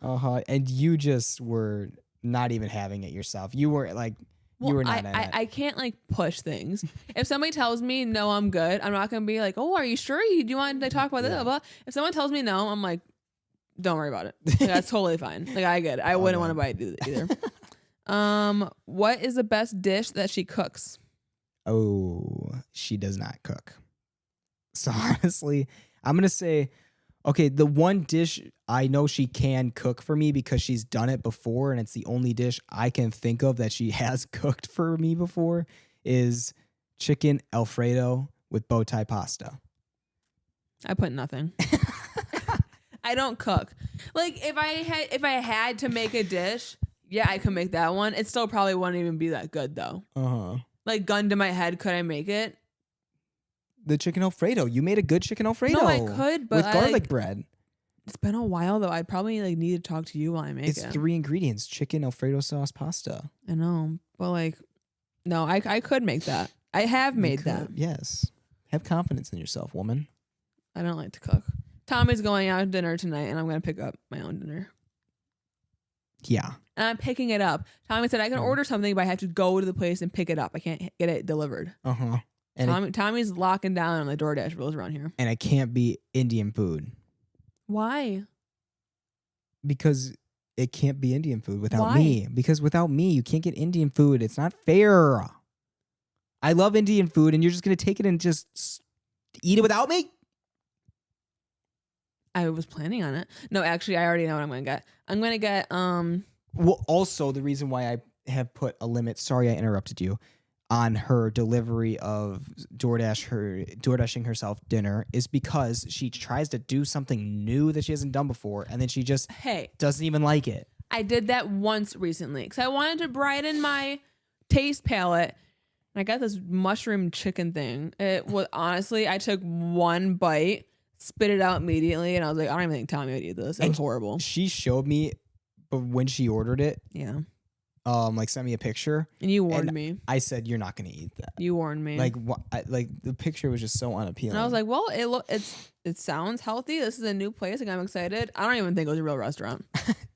And you just were not even having it yourself. You were like, you were not. I can't like push things. If somebody tells me no, I'm good, I'm not gonna be like, oh, are you sure? Do you want to talk about this? Blah, blah. If someone tells me no, I'm like, don't worry about it. Like, that's totally fine. Like I get it. I wouldn't want to buy it either. What is the best dish that she cooks? Oh, she does not cook. So honestly, I'm going to say, okay, the one dish I know she can cook for me because she's done it before, and it's the only dish I can think of that she has cooked for me before, is chicken Alfredo with bow tie pasta. I put nothing. I don't cook. Like if I had to make a dish, yeah, I could make that one. It still probably wouldn't even be that good though. Like gun to my head, could I make it? The chicken Alfredo. You made a good chicken Alfredo. No, I could, but with garlic bread. It's been a while though. I'd probably like need to talk to you while I make it. It's 3 ingredients: chicken, Alfredo sauce, pasta. I know, but like, no, I could make that. I have made that. Yes. Have confidence in yourself, woman. I don't like to cook. Tommy's going out to dinner tonight, and I'm going to pick up my own dinner. Yeah. And I'm picking it up. Tommy said I can order something, but I have to go to the place and pick it up. I can't get it delivered. And Tommy's locking down on the DoorDash rules around here. And it can't be Indian food. Why? Because it can't be Indian food without me. Because without me, you can't get Indian food. It's not fair. I love Indian food, and you're just going to take it and just eat it without me? I was planning on it. No, actually, I already know what I'm going to get. I'm going to get... Well, also, the reason why I have put a limit, sorry I interrupted you, on her delivery of DoorDashing herself dinner is because she tries to do something new that she hasn't done before, and then she just doesn't even like it. I did that once recently because I wanted to brighten my taste palette. And I got this mushroom chicken thing. It was honestly, I took one bite, spit it out immediately, and I was like, I don't even think Tommy would eat this. It was horrible. She showed me when she ordered it. Yeah. like sent me a picture. And you warned me. I said, you're not going to eat that. You warned me. Like, like the picture was just so unappealing. And I was like, well, it sounds healthy. This is a new place. Like, I'm excited. I don't even think it was a real restaurant.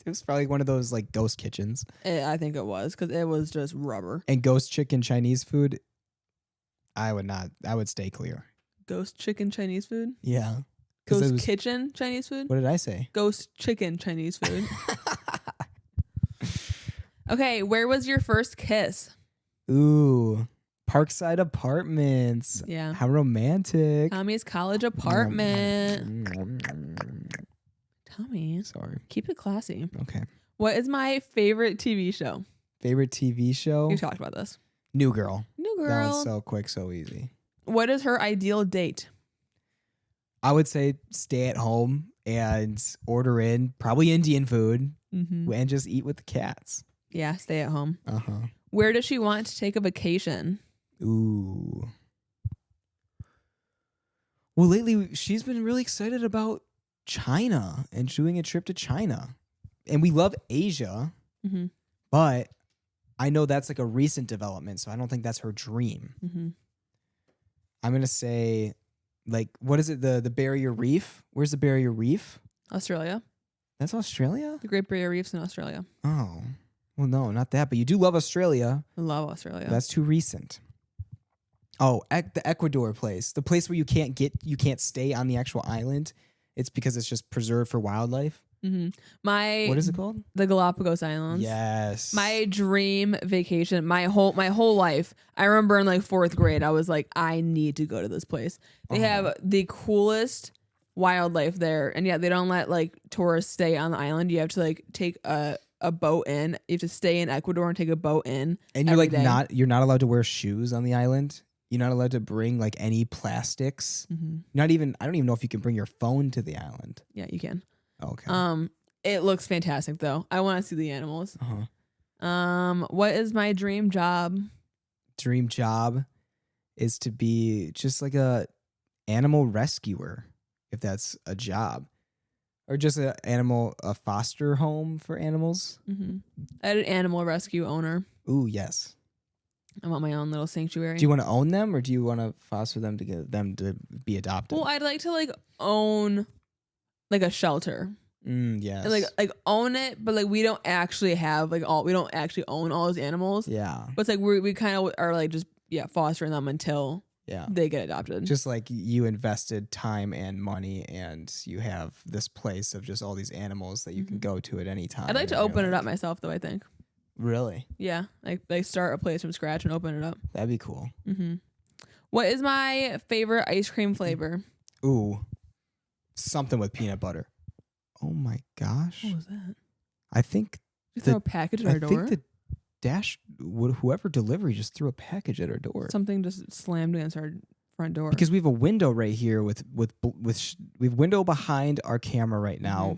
It was probably one of those like ghost kitchens. I think it was because it was just rubber. And ghost chicken Chinese food, I would stay clear. Ghost chicken Chinese food? Yeah. Ghost kitchen Chinese food? What did I say? Ghost chicken Chinese food. Okay, where was your first kiss? Ooh, Parkside Apartments. Yeah. How romantic. Tommy's college apartment. Tommy. Sorry. Keep it classy. Okay. What is my favorite TV show? Favorite TV show? We've talked about this. New Girl. New Girl. That one's so quick, so easy. What is her ideal date? I would say stay at home and order in probably Indian food and just eat with the cats. Yeah, stay at home. Uh-huh. Where does she want to take a vacation? Ooh. Well, lately she's been really excited about China and doing a trip to China. And we love Asia, but I know that's like a recent development, so I don't think that's her dream. I'm going to say, like, what is it? The Barrier Reef? Where's the Barrier Reef? Australia. That's Australia? The Great Barrier Reef's in Australia. Oh. Well, no, not that, but you do love Australia. I love Australia. That's too recent. Oh, the Ecuador place. The place where you can't stay on the actual island. It's because it's just preserved for wildlife. What is it called? The Galapagos Islands. Yes. My dream vacation, my whole life. I remember in like 4th grade, I was like, I need to go to this place. They have the coolest wildlife there, and yet they don't let like tourists stay on the island. You have to like take a boat in. You have to stay in Ecuador and take a boat in. And you're like you're not allowed to wear shoes on the island. You're not allowed to bring like any plastics. I don't even know if you can bring your phone to the island. Yeah, you can. Okay. It looks fantastic though. I want to see the animals. What is my dream job? Dream job is to be just like a animal rescuer, if that's a job. Or just a foster home for animals. I had an animal rescue owner. Ooh, yes. I want my own little sanctuary. Do you want to own them, or do you want to foster them to get them to be adopted? Well, I'd like to like own like a shelter. Yes. And like own it, but like we don't actually have we don't actually own all those animals. Yeah. But it's like we kind of are like just fostering them until they get adopted. Just like you invested time and money, and you have this place of just all these animals that you can go to at any time. I'd like to open it up myself, though. I think. Really? Yeah, like they start a place from scratch and open it up. That'd be cool. What is my favorite ice cream flavor? Ooh, something with peanut butter. Oh my gosh! What was that? I think you throw a package at our door. I think whoever delivery just threw a package at our door. Something just slammed against our front door. Because we have a window right here we have window behind our camera right now,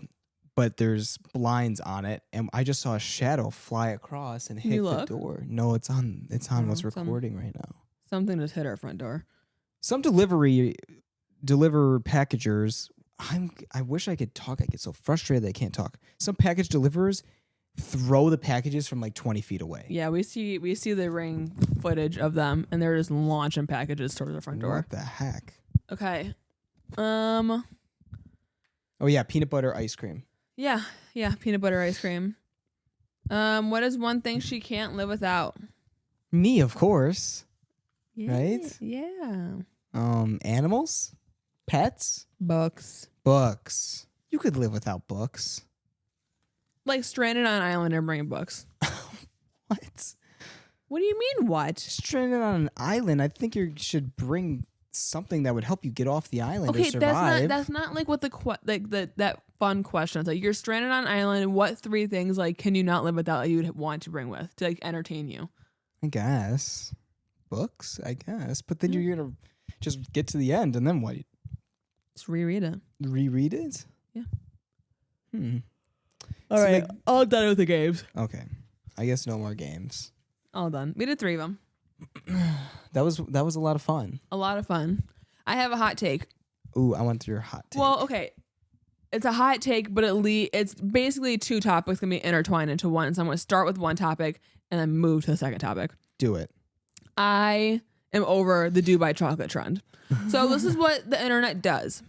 but there's blinds on it, and I just saw a shadow fly across and hit the door. No, it's on what's recording right now. Something just hit our front door. Some deliver packagers. I wish I could talk. I get so frustrated that I can't talk. Some package deliverers throw the packages from like 20 feet away. Yeah, we see the ring footage of them, and they're just launching packages towards the front door. What the heck? Okay. Oh yeah, peanut butter ice cream. Yeah, peanut butter ice cream. What is one thing she can't live without? Me, of course. Yeah, right? Yeah. Animals? Pets? Books. You could live without books. Like stranded on an island and bringing books. What? What do you mean, what? Stranded on an island. I think you should bring something that would help you get off the island or survive. That's not like what that fun question is. Like, you're stranded on an island, and what 3 things like can you not live without that you would want to bring with to like entertain you? I guess. Books, I guess. But then you're gonna just get to the end, and then what? Just reread it. Reread it? Yeah. All right. All done with the games. Okay. I guess no more games. All done. We did 3 of them. That was a lot of fun. A lot of fun. I have a hot take. Ooh, I want your hot take. Well, okay. it's a hot take, but it's basically two topics going to be intertwined into one. So I'm going to start with one topic and then move to the second topic. Do it. I am over the Dubai chocolate trend. So this is what the internet does.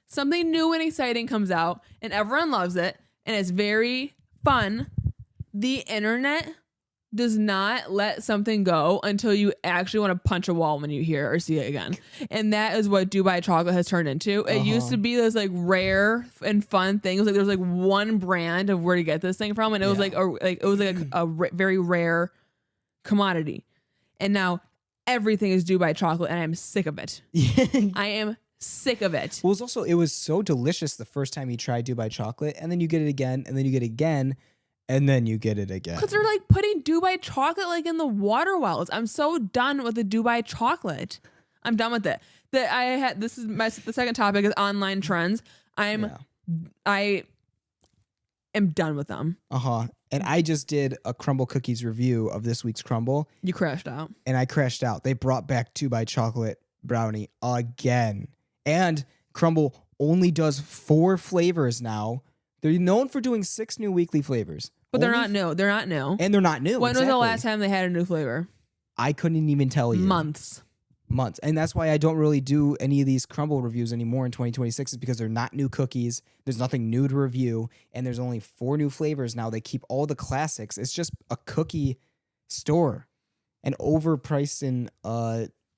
Something new and exciting comes out and everyone loves it and it's very fun. The internet does not let something go until you actually want to punch a wall when you hear or see it again. And that is what Dubai chocolate has turned into. It used to be this like rare and fun thing. It was like there was like one brand of where to get this thing from, and it was a very rare commodity. And now everything is Dubai chocolate, and I'm sick of it. I am sick of it. Well, it was so delicious the first time you tried Dubai chocolate, and then you get it again, and then you get it again. And then you get it again. Because they're like putting Dubai chocolate like in the water wells. I'm so done with the Dubai chocolate. I'm done with it. The second topic is online trends. I am done with them. And I just did a Crumble Cookies review of this week's Crumble. You crashed out. And I crashed out. They brought back Dubai chocolate brownie again. And Crumble only does 4 flavors now. They're known for doing 6 new weekly flavors. But they're not new. They're not new. And they're not new. When was the last time they had a new flavor? I couldn't even tell you. Months. And that's why I don't really do any of these Crumble reviews anymore in 2026 is because they're not new cookies. There's nothing new to review. And there's only 4 new flavors now. They keep all the classics. It's just a cookie store. An overpriced and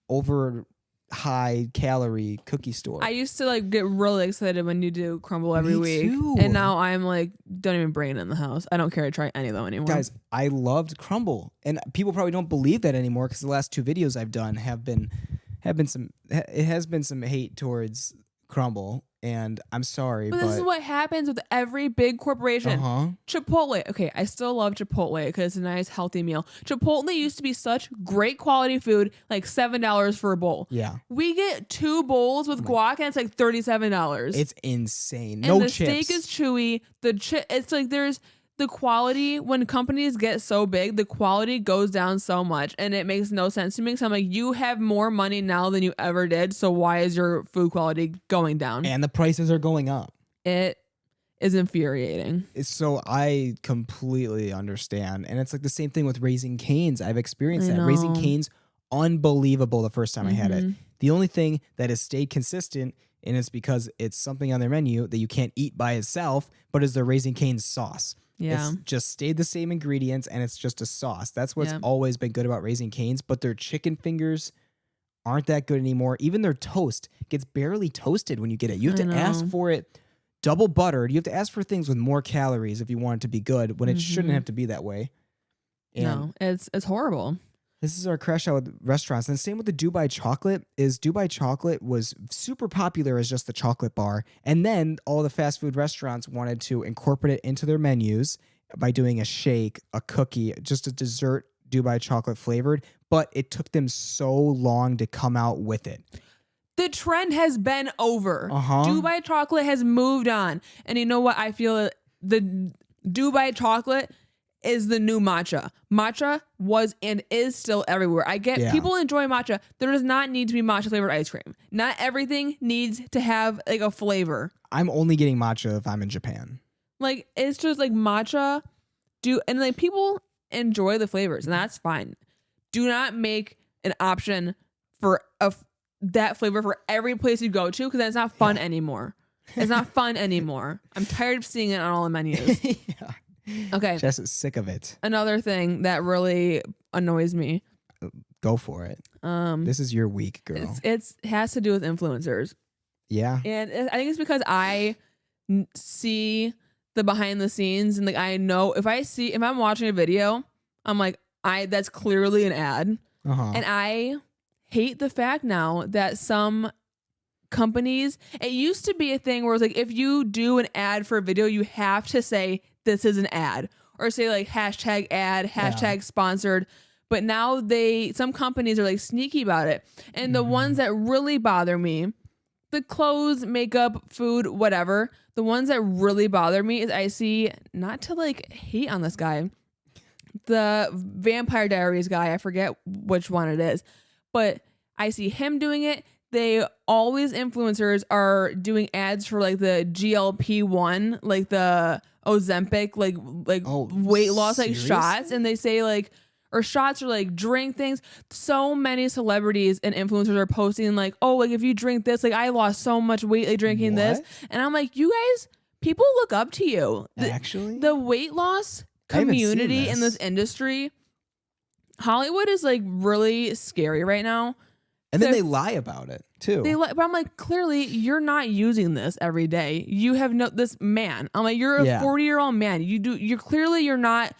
over high calorie cookie store. I used to like get really excited when you do Crumble every week. Too. And now I'm like, don't even bring it in the house. I don't care to try any of them anymore. Guys, I loved Crumble. And people probably don't believe that anymore because the last 2 videos I've done have been some hate towards Crumble. And I'm sorry, but this is what happens with every big corporation. Chipotle. Okay, I still love Chipotle because it's a nice, healthy meal. Chipotle used to be such great quality food, like $7 for a bowl. Yeah. We get 2 bowls with guac and it's like $37. It's insane. And the steak is chewy. It's like there's the quality, when companies get so big, the quality goes down so much and it makes no sense to me. So I'm like, you have more money now than you ever did. So why is your food quality going down? And the prices are going up. It is infuriating. So I completely understand. And it's like the same thing with Raising Cane's. I've experienced that. Raising Cane's, unbelievable the first time I had it. The only thing that has stayed consistent, and it's because it's something on their menu that you can't eat by itself, but is the Raising Cane's sauce. Yeah. It's just stayed the same ingredients and it's just a sauce. That's what's always been good about Raising Cane's, but their chicken fingers aren't that good anymore. Even their toast gets barely toasted when you get it. You have to ask for it double buttered. You have to ask for things with more calories if you want it to be good when it shouldn't have to be that way. And no, it's horrible. This is our crash out with restaurants. And same with the Dubai chocolate is Dubai chocolate was super popular as just the chocolate bar. And then all the fast food restaurants wanted to incorporate it into their menus by doing a shake, a cookie, just a dessert Dubai chocolate flavored. But it took them so long to come out with it. The trend has been over. Dubai chocolate has moved on. And you know what? I feel the Dubai chocolate is the new matcha. Matcha was and is still everywhere. I get people enjoy matcha. There does not need to be matcha flavored ice cream. Not everything needs to have like a flavor. I'm only getting matcha if I'm in Japan. Like it's just like matcha and like people enjoy the flavors and that's fine. Do not make an option for that flavor for every place you go to because that's not fun anymore. It's not fun anymore. I'm tired of seeing it on all the menus. Okay. Jess is sick of it. Another thing that really annoys me. Go for it. This is your week, girl. It has to do with influencers. Yeah. And I think it's because I see the behind the scenes and like I know if I'm watching a video, I'm like, that's clearly an ad. And I hate the fact now that some companies, it used to be a thing where it's like if you do an ad for a video, you have to say this is an ad or say like hashtag ad, hashtag sponsored. But now some companies are like sneaky about it. And the ones that really bother me, the clothes, makeup, food, whatever, the ones that really bother me is I see, not to like hate on this guy, the Vampire Diaries guy, I forget which one it is, but I see him doing it. all these influencers are doing ads for like the GLP-1, like the Ozempic, like weight loss, like shots. And they say like, or shots or like drink things. So many celebrities and influencers are posting like, oh, like if you drink this, like I lost so much weight like drinking this. And I'm like, you guys, people look up to you. Actually, the weight loss community in this industry, Hollywood is like really scary right now. And then they lie about it too. But I'm like, clearly you're not using this every day. You have this man. I'm like, you're a 40-year-old man. You're not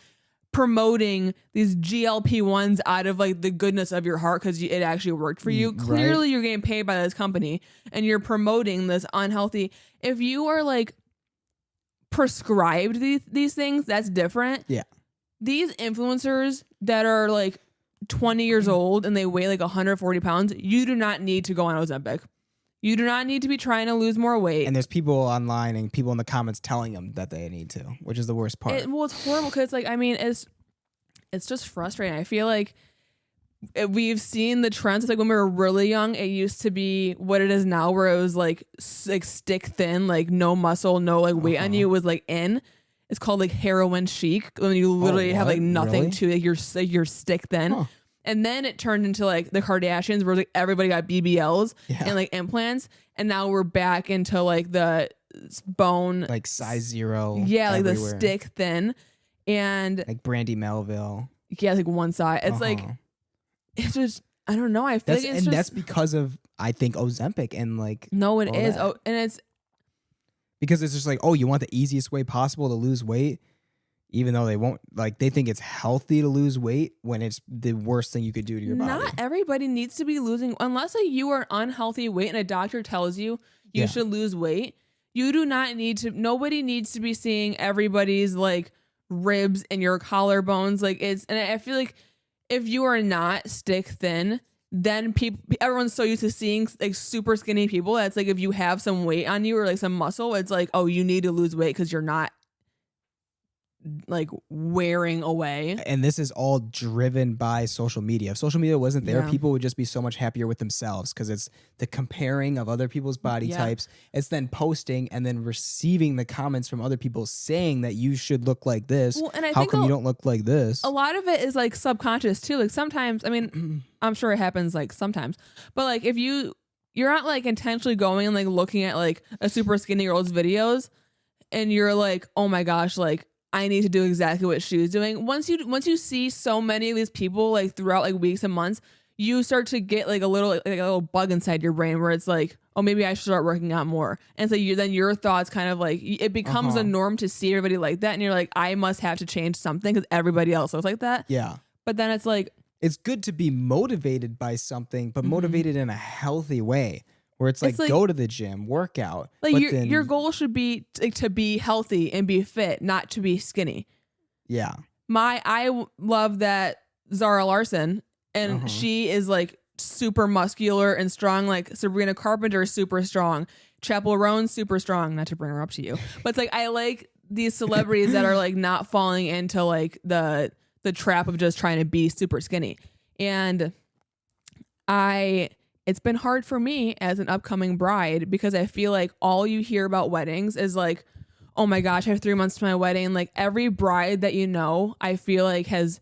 promoting these GLP-1s out of like the goodness of your heart because it actually worked for you. Clearly you're getting paid by this company and you're promoting this unhealthy. If you are like prescribed these things, that's different. Yeah. These influencers that are like 20 years old and they weigh like 140 pounds, you do not need to go on Ozempic. You do not need to be trying to lose more weight. And there's people online and people in the comments telling them that they need to, which is the worst part. It's horrible because like, I mean, it's just frustrating. I feel like we've seen the trends. Like when we were really young, it used to be what it is now, where it was like stick thin, like no muscle, no like weight on you was like in. It's called like heroin chic when you literally have like nothing to like you're stick thin. Huh. And then it turned into like the Kardashians where like everybody got BBLs and like implants. And now we're back into like the bone. Like size 0. Yeah, like everywhere. The stick thin. And like Brandy Melville. Yeah, like one side. It's like, it's just, I don't know. I feel like it's just, that's because of, I think, Ozempic and like. No, it is. Oh, and it's. Because it's just like, oh, you want the easiest way possible to lose weight? Even though they won't, like, they think it's healthy to lose weight when it's the worst thing you could do to your body. Not everybody needs to be losing, unless like you are unhealthy weight and a doctor tells you should lose weight. You do not need to, nobody needs to be seeing everybody's like ribs and your collarbones. Like and I feel like if you are not stick thin, then everyone's so used to seeing like super skinny people. That's like, if you have some weight on you or like some muscle, it's like, oh, you need to lose weight because you're not like wearing away. And this is all driven by social media. If social media wasn't there, people would just be so much happier with themselves because it's the comparing of other people's body types. It's then posting and then receiving the comments from other people saying that you should look like this. Well, and I How think come you don't look like this? A lot of it is like subconscious too. Like sometimes, I mean, I'm sure it happens like sometimes, but like if you're not like intentionally going and like looking at like a super skinny girl's videos and you're like, oh my gosh, like I need to do exactly what she was doing. Once you see so many of these people like throughout like weeks and months, you start to get like a little bug inside your brain where it's like, oh, maybe I should start working out more. And so then your thoughts kind of like, it becomes a norm to see everybody like that. And you're like, I must have to change something because everybody else looks like that. Yeah. But then it's like, it's good to be motivated by something, but motivated in a healthy way. Where it's like go to the gym, work out. Like your goal should be to be healthy and be fit, not to be skinny. Yeah. I love that Zara Larsson, and she is like super muscular and strong. Like Sabrina Carpenter is super strong. Chappell Roan's super strong. Not to bring her up to you, but it's like I like these celebrities that are like not falling into like the trap of just trying to be super skinny. And it's been hard for me as an upcoming bride because I feel like all you hear about weddings is like, oh my gosh, I have 3 months to my wedding. Like every bride that you know, I feel like has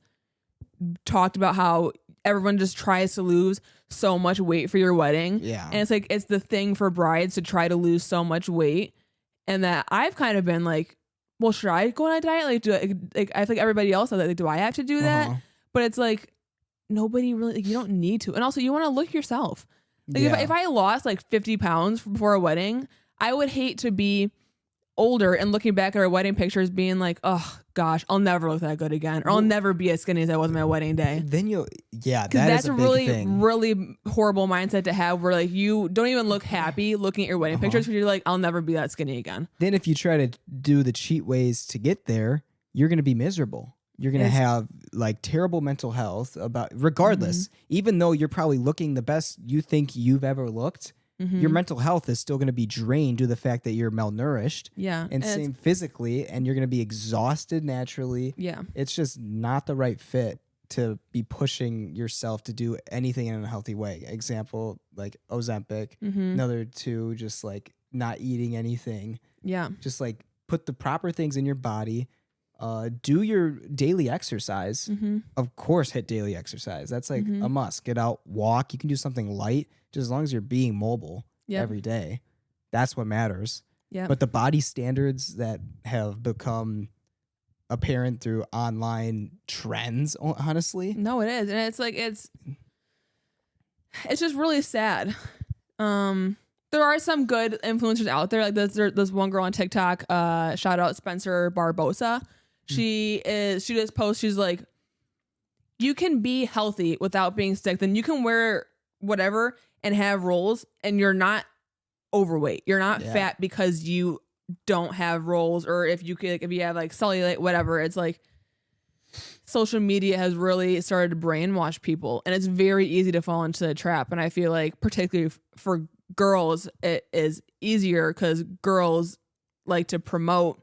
talked about how everyone just tries to lose so much weight for your wedding. Yeah. And it's like, it's the thing for brides to try to lose so much weight. And that I've kind of been like, well, should I go on a diet? Like, I feel like everybody else says, like, do I have to do that? But it's like, nobody really, like, you don't need to. And also you want to look yourself. Like if I lost like 50 pounds before a wedding, I would hate to be older and looking back at our wedding pictures being like, oh gosh, I'll never look that good again. Or I'll never be as skinny as I was on my wedding day. Then that's a really, really horrible mindset to have where like you don't even look happy looking at your wedding pictures because you're like, I'll never be that skinny again. Then if you try to do the cheat ways to get there, you're going to be miserable. You're going to have like terrible mental health regardless, even though you're probably looking the best you think you've ever looked, your mental health is still going to be drained due to the fact that you're malnourished. Yeah. And same physically, and you're going to be exhausted naturally. Yeah. It's just not the right fit to be pushing yourself to do anything in a healthy way. Example, like Ozempic. Another two, just like not eating anything. Yeah. Just like put the proper things in your body. Do your daily exercise. Of course, hit daily exercise. That's like a must. Get out, walk. You can do something light, just as long as you're being mobile every day. That's what matters. Yeah. But the body standards that have become apparent through online trends, honestly. No, it is. And it's like, it's just really sad. There are some good influencers out there. Like there's one girl on TikTok, shout out Spencer Barbosa. She just posts, she's like, you can be healthy without being sick. Then you can wear whatever and have rolls and you're not overweight. You're not fat because you don't have rolls, or if you have like cellulite, whatever. It's like social media has really started to brainwash people, and it's very easy to fall into the trap. And I feel like particularly for girls, it is easier because girls like to promote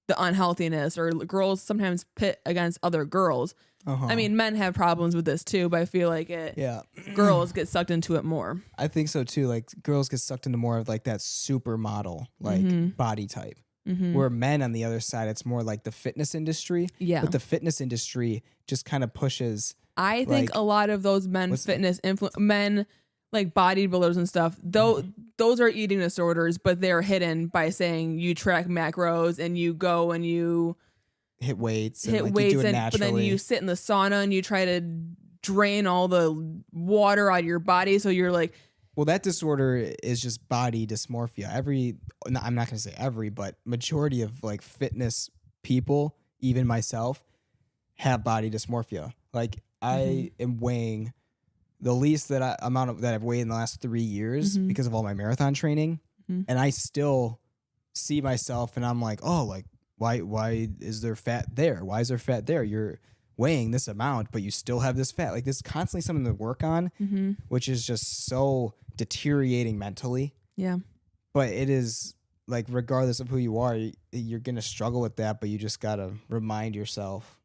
the unhealthiness, or girls sometimes pit against other girls. I mean, men have problems with this too, but I feel like girls get sucked into it more. I think so too. Like girls get sucked into more of like that supermodel like body type. Where men on the other side, it's more like the fitness industry. Yeah. But the fitness industry just kind of pushes. I think a lot of those men men like bodybuilders and stuff, those are eating disorders, but they're hidden by saying you track macros and you go and you hit weights, but then you sit in the sauna and you try to drain all the water out of your body. So you're like, well, that disorder is just body dysmorphia. I'm not going to say every, but majority of like fitness people, even myself, have body dysmorphia. Like I am weighing the least amount that I've weighed in the last 3 years because of all my marathon training. And I still see myself and I'm like, oh, like, why is there fat there? Why is there fat there? You're weighing this amount, but you still have this fat. Like this is constantly something to work on, which is just so deteriorating mentally. Yeah. But it is like, regardless of who you are, you're going to struggle with that, but you just got to remind yourself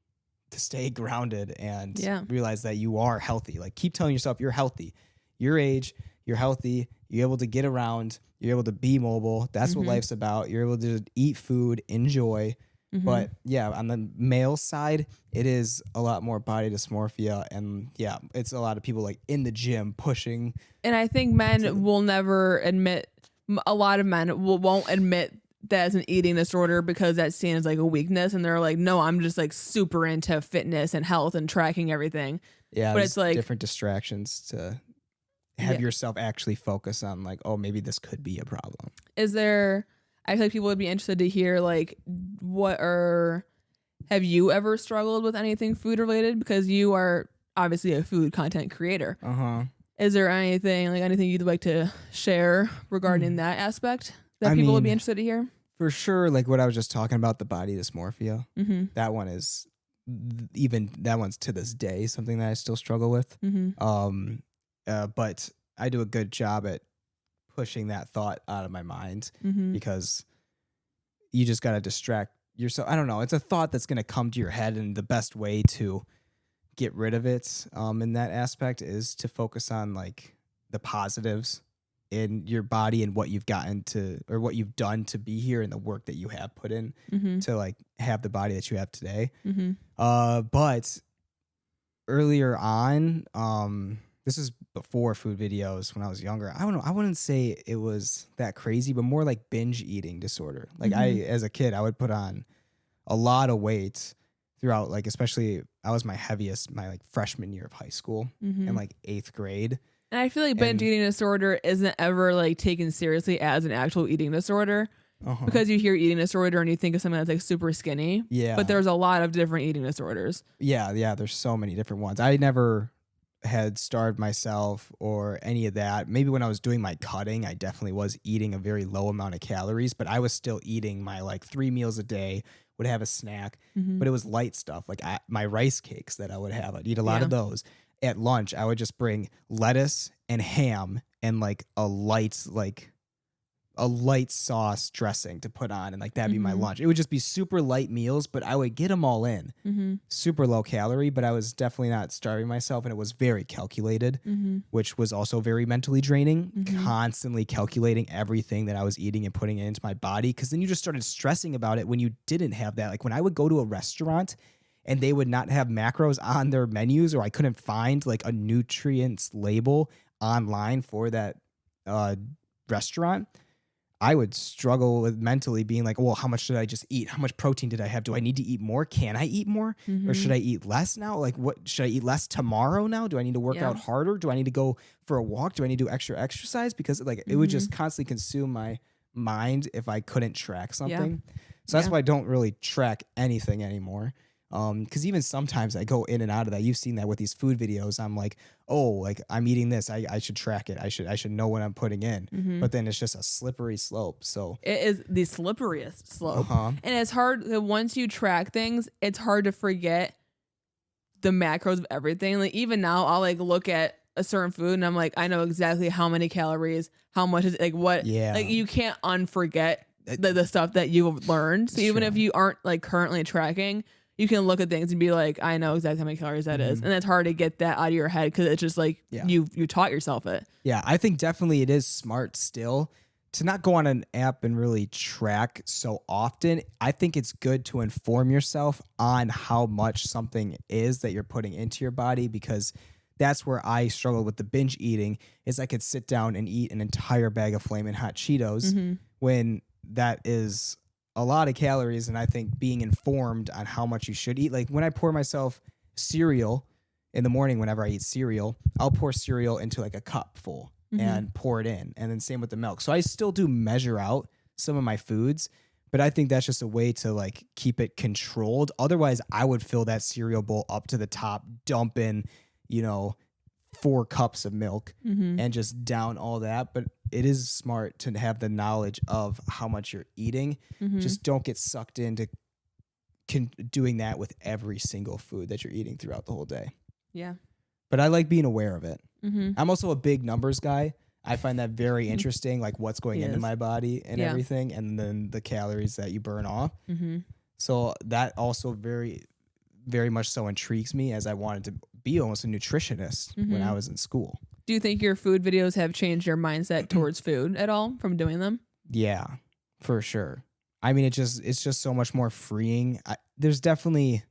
to stay grounded and realize that you are healthy. Like keep telling yourself you're healthy. Your age, you're healthy. You're able to get around. You're able to be mobile. That's what life's about. You're able to eat food, enjoy. But yeah, on the male side, it is a lot more body dysmorphia. And yeah, it's a lot of people like in the gym pushing. And I think men will never admit, a lot of men won't admit that it's an eating disorder because that's seen as like a weakness. And they're like, no, I'm just like super into fitness and health and tracking everything. Yeah, but it's like different distractions to have yourself actually focus on like, oh, maybe this could be a problem. I feel like people would be interested to hear like, have you ever struggled with anything food related? Because you are obviously a food content creator. Is there anything you'd like to share regarding that aspect that people would be interested to hear? For sure. Like what I was just talking about, the body dysmorphia, that one's to this day something that I still struggle with. But I do a good job at pushing that thought out of my mind because you just got to distract yourself. I don't know. It's a thought that's going to come to your head, and the best way to get rid of it in that aspect is to focus on like the positives in your body and what you've gotten to, or what you've done to be here, and the work that you have put in to like have the body that you have today. But earlier on, this is before food videos when I was younger. I don't know. I wouldn't say it was that crazy, but more like binge eating disorder. Like as a kid, I would put on a lot of weight throughout, like, especially I was my heaviest my like freshman year of high school and like 8th grade. And I feel like binge eating disorder isn't ever like taken seriously as an actual eating disorder because you hear eating disorder and you think of something that's like super skinny. Yeah. But there's a lot of different eating disorders. Yeah. There's so many different ones. I never had starved myself or any of that. Maybe when I was doing my cutting, I definitely was eating a very low amount of calories, but I was still eating my like 3 meals a day, would have a snack, but it was light stuff. Like my rice cakes that I would have, I'd eat a lot of those. At lunch, I would just bring lettuce and ham and like a light, like a light sauce dressing to put on, and like that'd be my lunch. It would just be super light meals, but I would get them all in. Super low calorie, but I was definitely not starving myself, and it was very calculated, which was also very mentally draining. Constantly calculating everything that I was eating and putting it into my body, because then you just started stressing about it when you didn't have that. Like when I would go to a restaurant and they would not have macros on their menus, or I couldn't find like a nutrients label online for that restaurant, I would struggle with mentally being like, well, how much did I just eat? How much protein did I have? Do I need to eat more? Can I eat more? Or should I eat less now? Like, what should I eat less tomorrow now? Do I need to work out harder? Do I need to go for a walk? Do I need to do extra exercise? Because like it would just constantly consume my mind if I couldn't track something. So that's why I don't really track anything anymore. Because even sometimes I go in and out of that. You've seen that with these food videos. I'm like, oh, like I'm eating this. I should track it. I should know what I'm putting in. But then it's just a slippery slope. So it is the slipperiest slope. And it's hard once you track things, it's hard to forget the macros of everything. Like even now I'll like look at a certain food and I'm like, I know exactly how many calories, how much is like what, like you can't unforget the stuff that you've learned. So even if you aren't like currently tracking, you can look at things and be like, I know exactly how many calories that is. And it's hard to get that out of your head because it's just like you taught yourself it. Yeah, I think definitely it is smart still to not go on an app and really track so often. I think it's good to inform yourself on how much something is that you're putting into your body, because that's where I struggle with the binge eating, is I could sit down and eat an entire bag of Flamin' Hot Cheetos when that is a lot of calories. And I think being informed on how much you should eat, like when I pour myself cereal in the morning, whenever I eat cereal, I'll pour cereal into like a cup full and pour it in. And then same with the milk. So I still do measure out some of my foods, but I think that's just a way to like keep it controlled. Otherwise I would fill that cereal bowl up to the top, dump in, 4 cups of milk and just down all that. But it is smart to have the knowledge of how much you're eating. Just don't get sucked into doing that with every single food that you're eating throughout the whole day. Yeah. But I like being aware of it. I'm also a big numbers guy. I find that very interesting, like what's going into my body and everything, and then the calories that you burn off. So that also very, very much so intrigues me, as I wanted to be almost a nutritionist when I was in school. Do you think your food videos have changed your mindset towards food at all from doing them? Yeah, for sure. I mean, it's just so much more freeing. There's definitely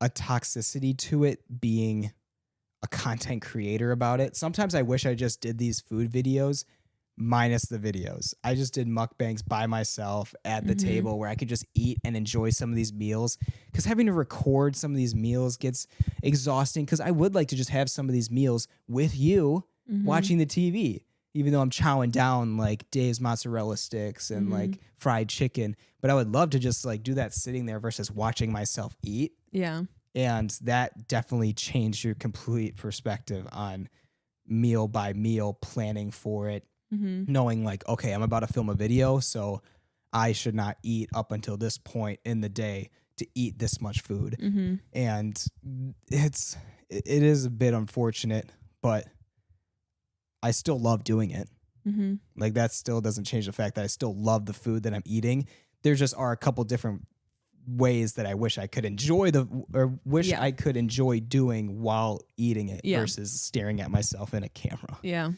a toxicity to it being a content creator about it. Sometimes I wish I just did these food videos minus the videos. I just did mukbangs by myself at the table where I could just eat and enjoy some of these meals, because having to record some of these meals gets exhausting, because I would like to just have some of these meals with you watching the TV, even though I'm chowing down like Dave's mozzarella sticks and like fried chicken. But I would love to just like do that sitting there versus watching myself eat. Yeah. And that definitely changed your complete perspective on meal by meal planning for it. Knowing like, okay, I'm about to film a video, so I should not eat up until this point in the day to eat this much food. And it is a bit unfortunate, but I still love doing it. Like that still doesn't change the fact that I still love the food that I'm eating. There just are a couple different ways that I wish I could enjoy I could enjoy doing while eating it versus staring at myself in a camera. Yeah.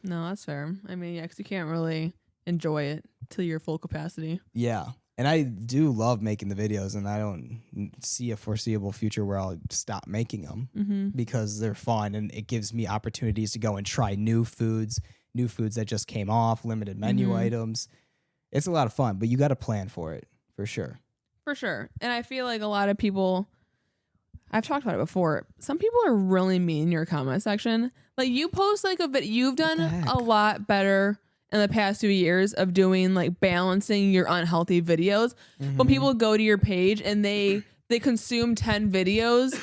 No, that's fair. I mean, because you can't really enjoy it to your full capacity. Yeah. And I do love making the videos, and I don't see a foreseeable future where I'll stop making them because they're fun, and it gives me opportunities to go and try new foods that just came off, limited menu items. It's a lot of fun, but you got to plan for it, for sure. For sure. And I feel like a lot of people, I've talked about it before, some people are really mean in your comment section. Like you post like a bit, you've done a lot better in the past 2 years of doing like balancing your unhealthy videos. When people go to your page and they consume 10 videos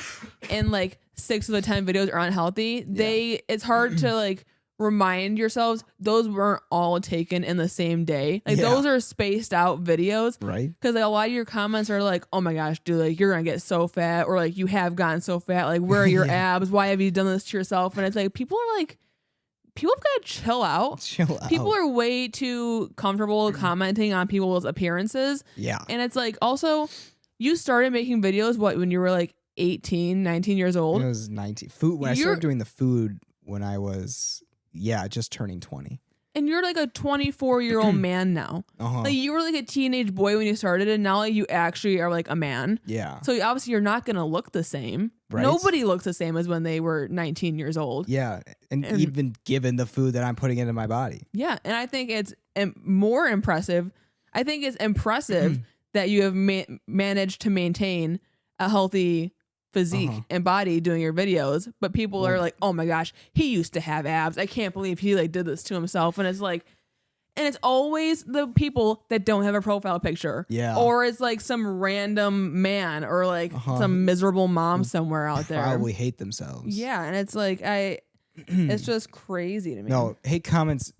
and like 6 of the 10 videos are unhealthy, it's hard to like remind yourselves those weren't all taken in the same day. Like those are spaced out videos, right? Because like a lot of your comments are like, oh my gosh, dude, like you're gonna get so fat, or like you have gotten so fat, like where are your abs, why have you done this to yourself? And it's like people are like people have got to chill out. People are way too comfortable commenting on people's appearances. Yeah. And it's like, also, you started making videos, when you were like 18, 19 years old? When I was 19. When I started doing the food when I was, just turning 20. And you're like a 24-year-old man now. Like, you were like a teenage boy when you started, and now like, you actually are like a man. Yeah. So obviously you're not going to look the same. Right? Nobody looks the same as when they were 19 years old. Yeah. And even given the food that I'm putting into my body. Yeah. And I think it's more impressive. I think it's impressive that you have managed to maintain a healthy physique and body doing your videos, but people are like, oh my gosh, he used to have abs. I can't believe he like did this to himself. And it's like, and it's always the people that don't have a profile picture. Yeah. Or it's like some random man or like some miserable mom somewhere out there. Probably hate themselves. Yeah. And it's like, it's just crazy to me. No, hate comments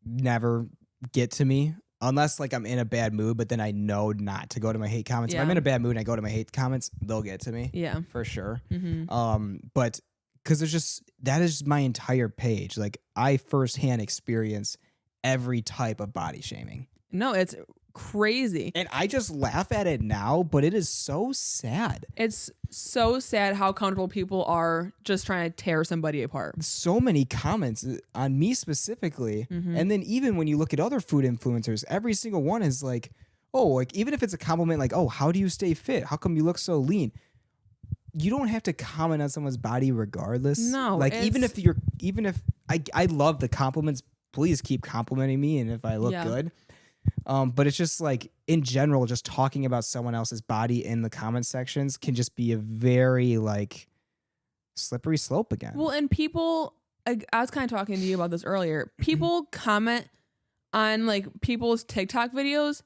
never get to me. Unless like I'm in a bad mood, but then I know not to go to my hate comments. If I'm in a bad mood and I go to my hate comments, they'll get to me. Yeah. For sure. But because that is my entire page. Like I firsthand experience every type of body shaming. No, it's crazy. And I just laugh at it now, but it is so sad. It's so sad how comfortable people are just trying to tear somebody apart. So many comments on me specifically. And then even when you look at other food influencers, every single one is like, oh, like even if it's a compliment like, oh, how do you stay fit? How come you look so lean? You don't have to comment on someone's body regardless. No. Like even if I love the compliments, please keep complimenting me. And if I look good. But it's just like in general, just talking about someone else's body in the comment sections can just be a very like slippery slope again. Well, and people, I was kind of talking to you about this earlier. People comment on like people's TikTok videos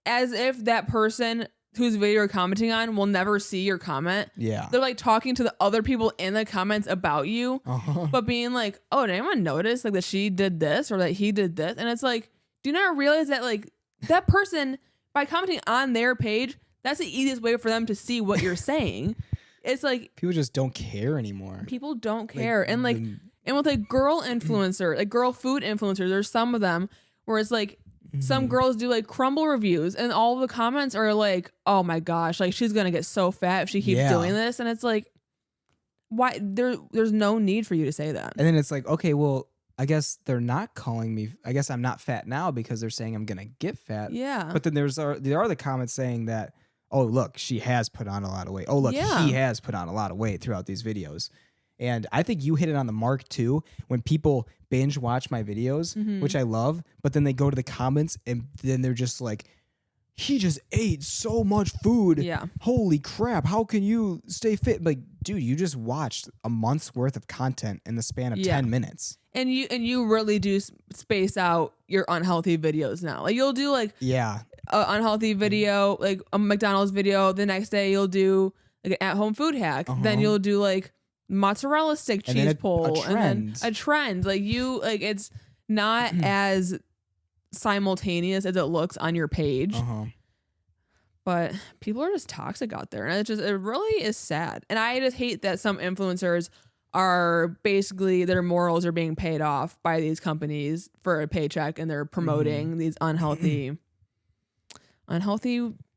as if that person whose video you're commenting on will never see your comment. Yeah. They're like talking to the other people in the comments about you, but being like, oh, did anyone notice like that she did this or that he did this? And it's like, do you not realize that like that person, by commenting on their page, that's the easiest way for them to see what you're saying. It's like people just don't care anymore. People don't care. And like, and with like girl influencer, like girl food influencers, there's some of them where it's like some girls do like crumble reviews and all the comments are like, oh my gosh, like she's going to get so fat if she keeps doing this. And it's like, why there's no need for you to say that. And then it's like, okay, well, I guess they're not calling me. I guess I'm not fat now because they're saying I'm gonna get fat. Yeah. But then there are the comments saying that, oh look, she has put on a lot of weight. Oh look, he has put on a lot of weight throughout these videos. And I think you hit it on the mark too. When people binge watch my videos, which I love, but then they go to the comments and then they're just like, he just ate so much food. Yeah. Holy crap. How can you stay fit? Like, dude, you just watched a month's worth of content in the span of 10 minutes. And you really do space out your unhealthy videos now. Like you'll do like an unhealthy video, like a McDonald's video. The next day you'll do like an at-home food hack. Then you'll do like mozzarella stick cheese pull. And then a trend. Like it's not as simultaneous as it looks on your page. But people are just toxic out there. And it really is sad. And I just hate that some influencers are basically their morals are being paid off by these companies for a paycheck and they're promoting these unhealthy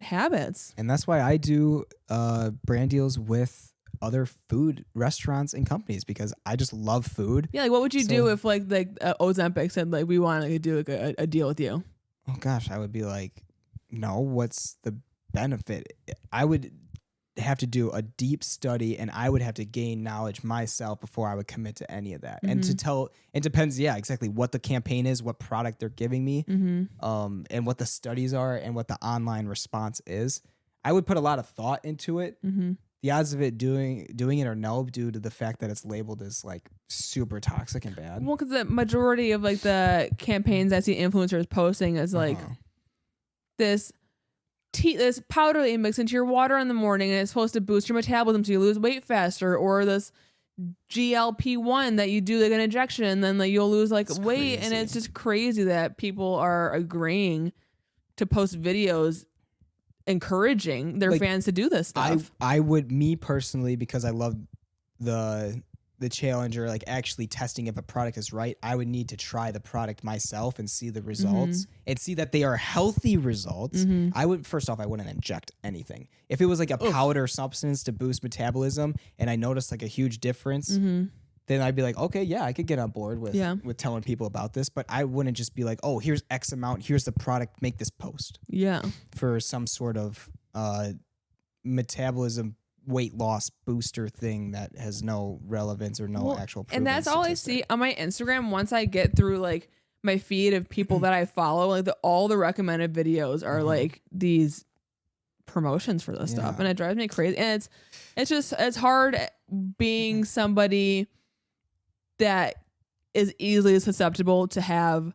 habits. And that's why I do brand deals with other food restaurants and companies because I just love food. Yeah, like what would you do if like Ozempic said like we want to do like a deal with you? Oh gosh, I would be like, no, what's the benefit? I would have to do a deep study and I would have to gain knowledge myself before I would commit to any of that. And it depends, exactly what the campaign is, what product they're giving me, and what the studies are and what the online response is. I would put a lot of thought into it. The odds of it doing it or no due to the fact that it's labeled as like super toxic and bad. Well, because the majority of like the campaigns I see influencers posting is like this powder that you mix into your water in the morning and it's supposed to boost your metabolism so you lose weight faster, or this GLP-1 that you do like an injection and then like you'll lose like weight. And it's just crazy that people are agreeing to post videos encouraging their fans to do this stuff. I would, me personally, because I love the challenge or like actually testing if a product is right, I would need to try the product myself and see the results and see that they are healthy results. I wouldn't inject anything. If it was like a powder substance to boost metabolism and I noticed like a huge difference, then I'd be like, okay, yeah, I could get on board with telling people about this, but I wouldn't just be like, oh, here's X amount, here's the product, make this post. Yeah. For some sort of metabolism weight loss booster thing that has no relevance or no actual proven and that's all statistic. I see on my Instagram. Once I get through like my feed of people that I follow, like all the recommended videos are like these promotions for this stuff, and it drives me crazy. And it's hard being somebody that is easily susceptible to have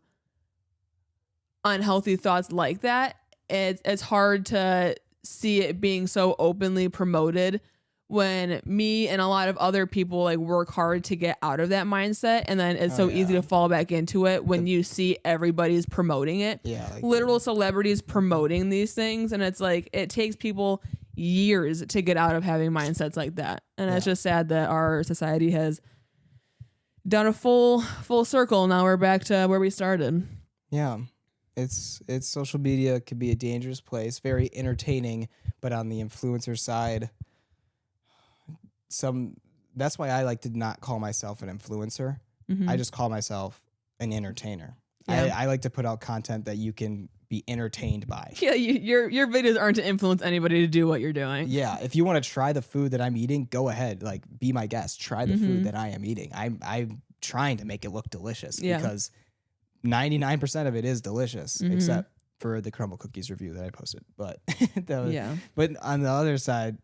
unhealthy thoughts like that. It's hard to see it being so openly promoted when me and a lot of other people like work hard to get out of that mindset, and then it's easy to fall back into it when you see everybody's promoting it. Like literal celebrities promoting these things, and it's like it takes people years to get out of having mindsets like that. And it's just sad that our society has done a full circle. Now we're back to where we started. Yeah. It's social media can be a dangerous place, very entertaining, but on the influencer side, that's why I like to not call myself an influencer. I just call myself an entertainer. I like to put out content that you can be entertained by. Yeah, your videos aren't to influence anybody to do what you're doing. Yeah, if you want to try the food that I'm eating, go ahead. Like, be my guest. Try the food that I am eating. I'm trying to make it look delicious because 99% of it is delicious, except for the crumble cookies review that I posted. But but on the other side,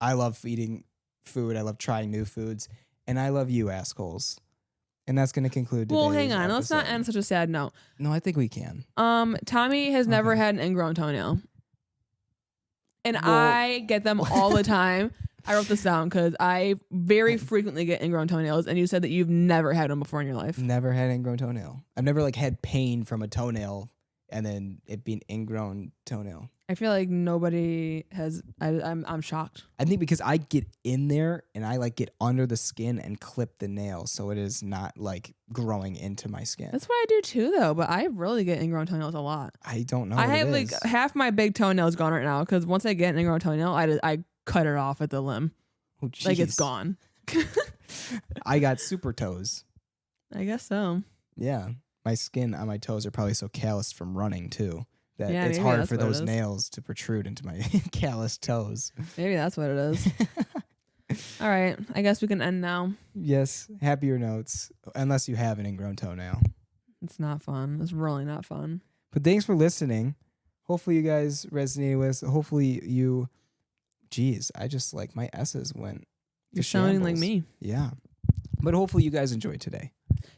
I love eating food. I love trying new foods, and I love you assholes. And that's going to conclude today's hang on. episode. Let's not end such a sad note. No, I think we can. Tommy has never had an ingrown toenail, and I get them all the time. I wrote this down because I very frequently get ingrown toenails, and you said that you've never had one before in your life. Never had an ingrown toenail. I've never like had pain from a toenail and then it being ingrown toenail. I feel like nobody has. I'm shocked. I think because I get in there and I like get under the skin and clip the nail, so it is not like growing into my skin. That's what I do too, though. But I really get ingrown toenails a lot. I don't know. I have like half my big toenails gone right now because once I get an ingrown toenail, I cut it off at the limb. Oh, like it's gone. I got super toes. I guess so. Yeah. My skin on my toes are probably so calloused from running too that it's hard for those nails to protrude into my calloused toes. Maybe that's what it is. All right. I guess we can end now. Yes. Happier notes. Unless you have an ingrown toenail. It's not fun. It's really not fun. But thanks for listening. Hopefully you guys resonated with. Hopefully you. Geez, I just like my S's went. You're sounding like me. Yeah. But hopefully you guys enjoyed today.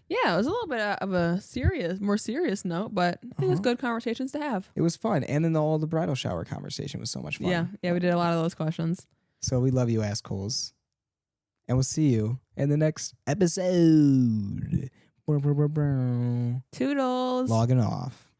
Yeah, it was a little bit of a more serious note, but I think it was good conversations to have. It was fun. And then all the bridal shower conversation was so much fun. Yeah, we did a lot of those questions. So we love you, assholes. And we'll see you in the next episode. Toodles. Logging off.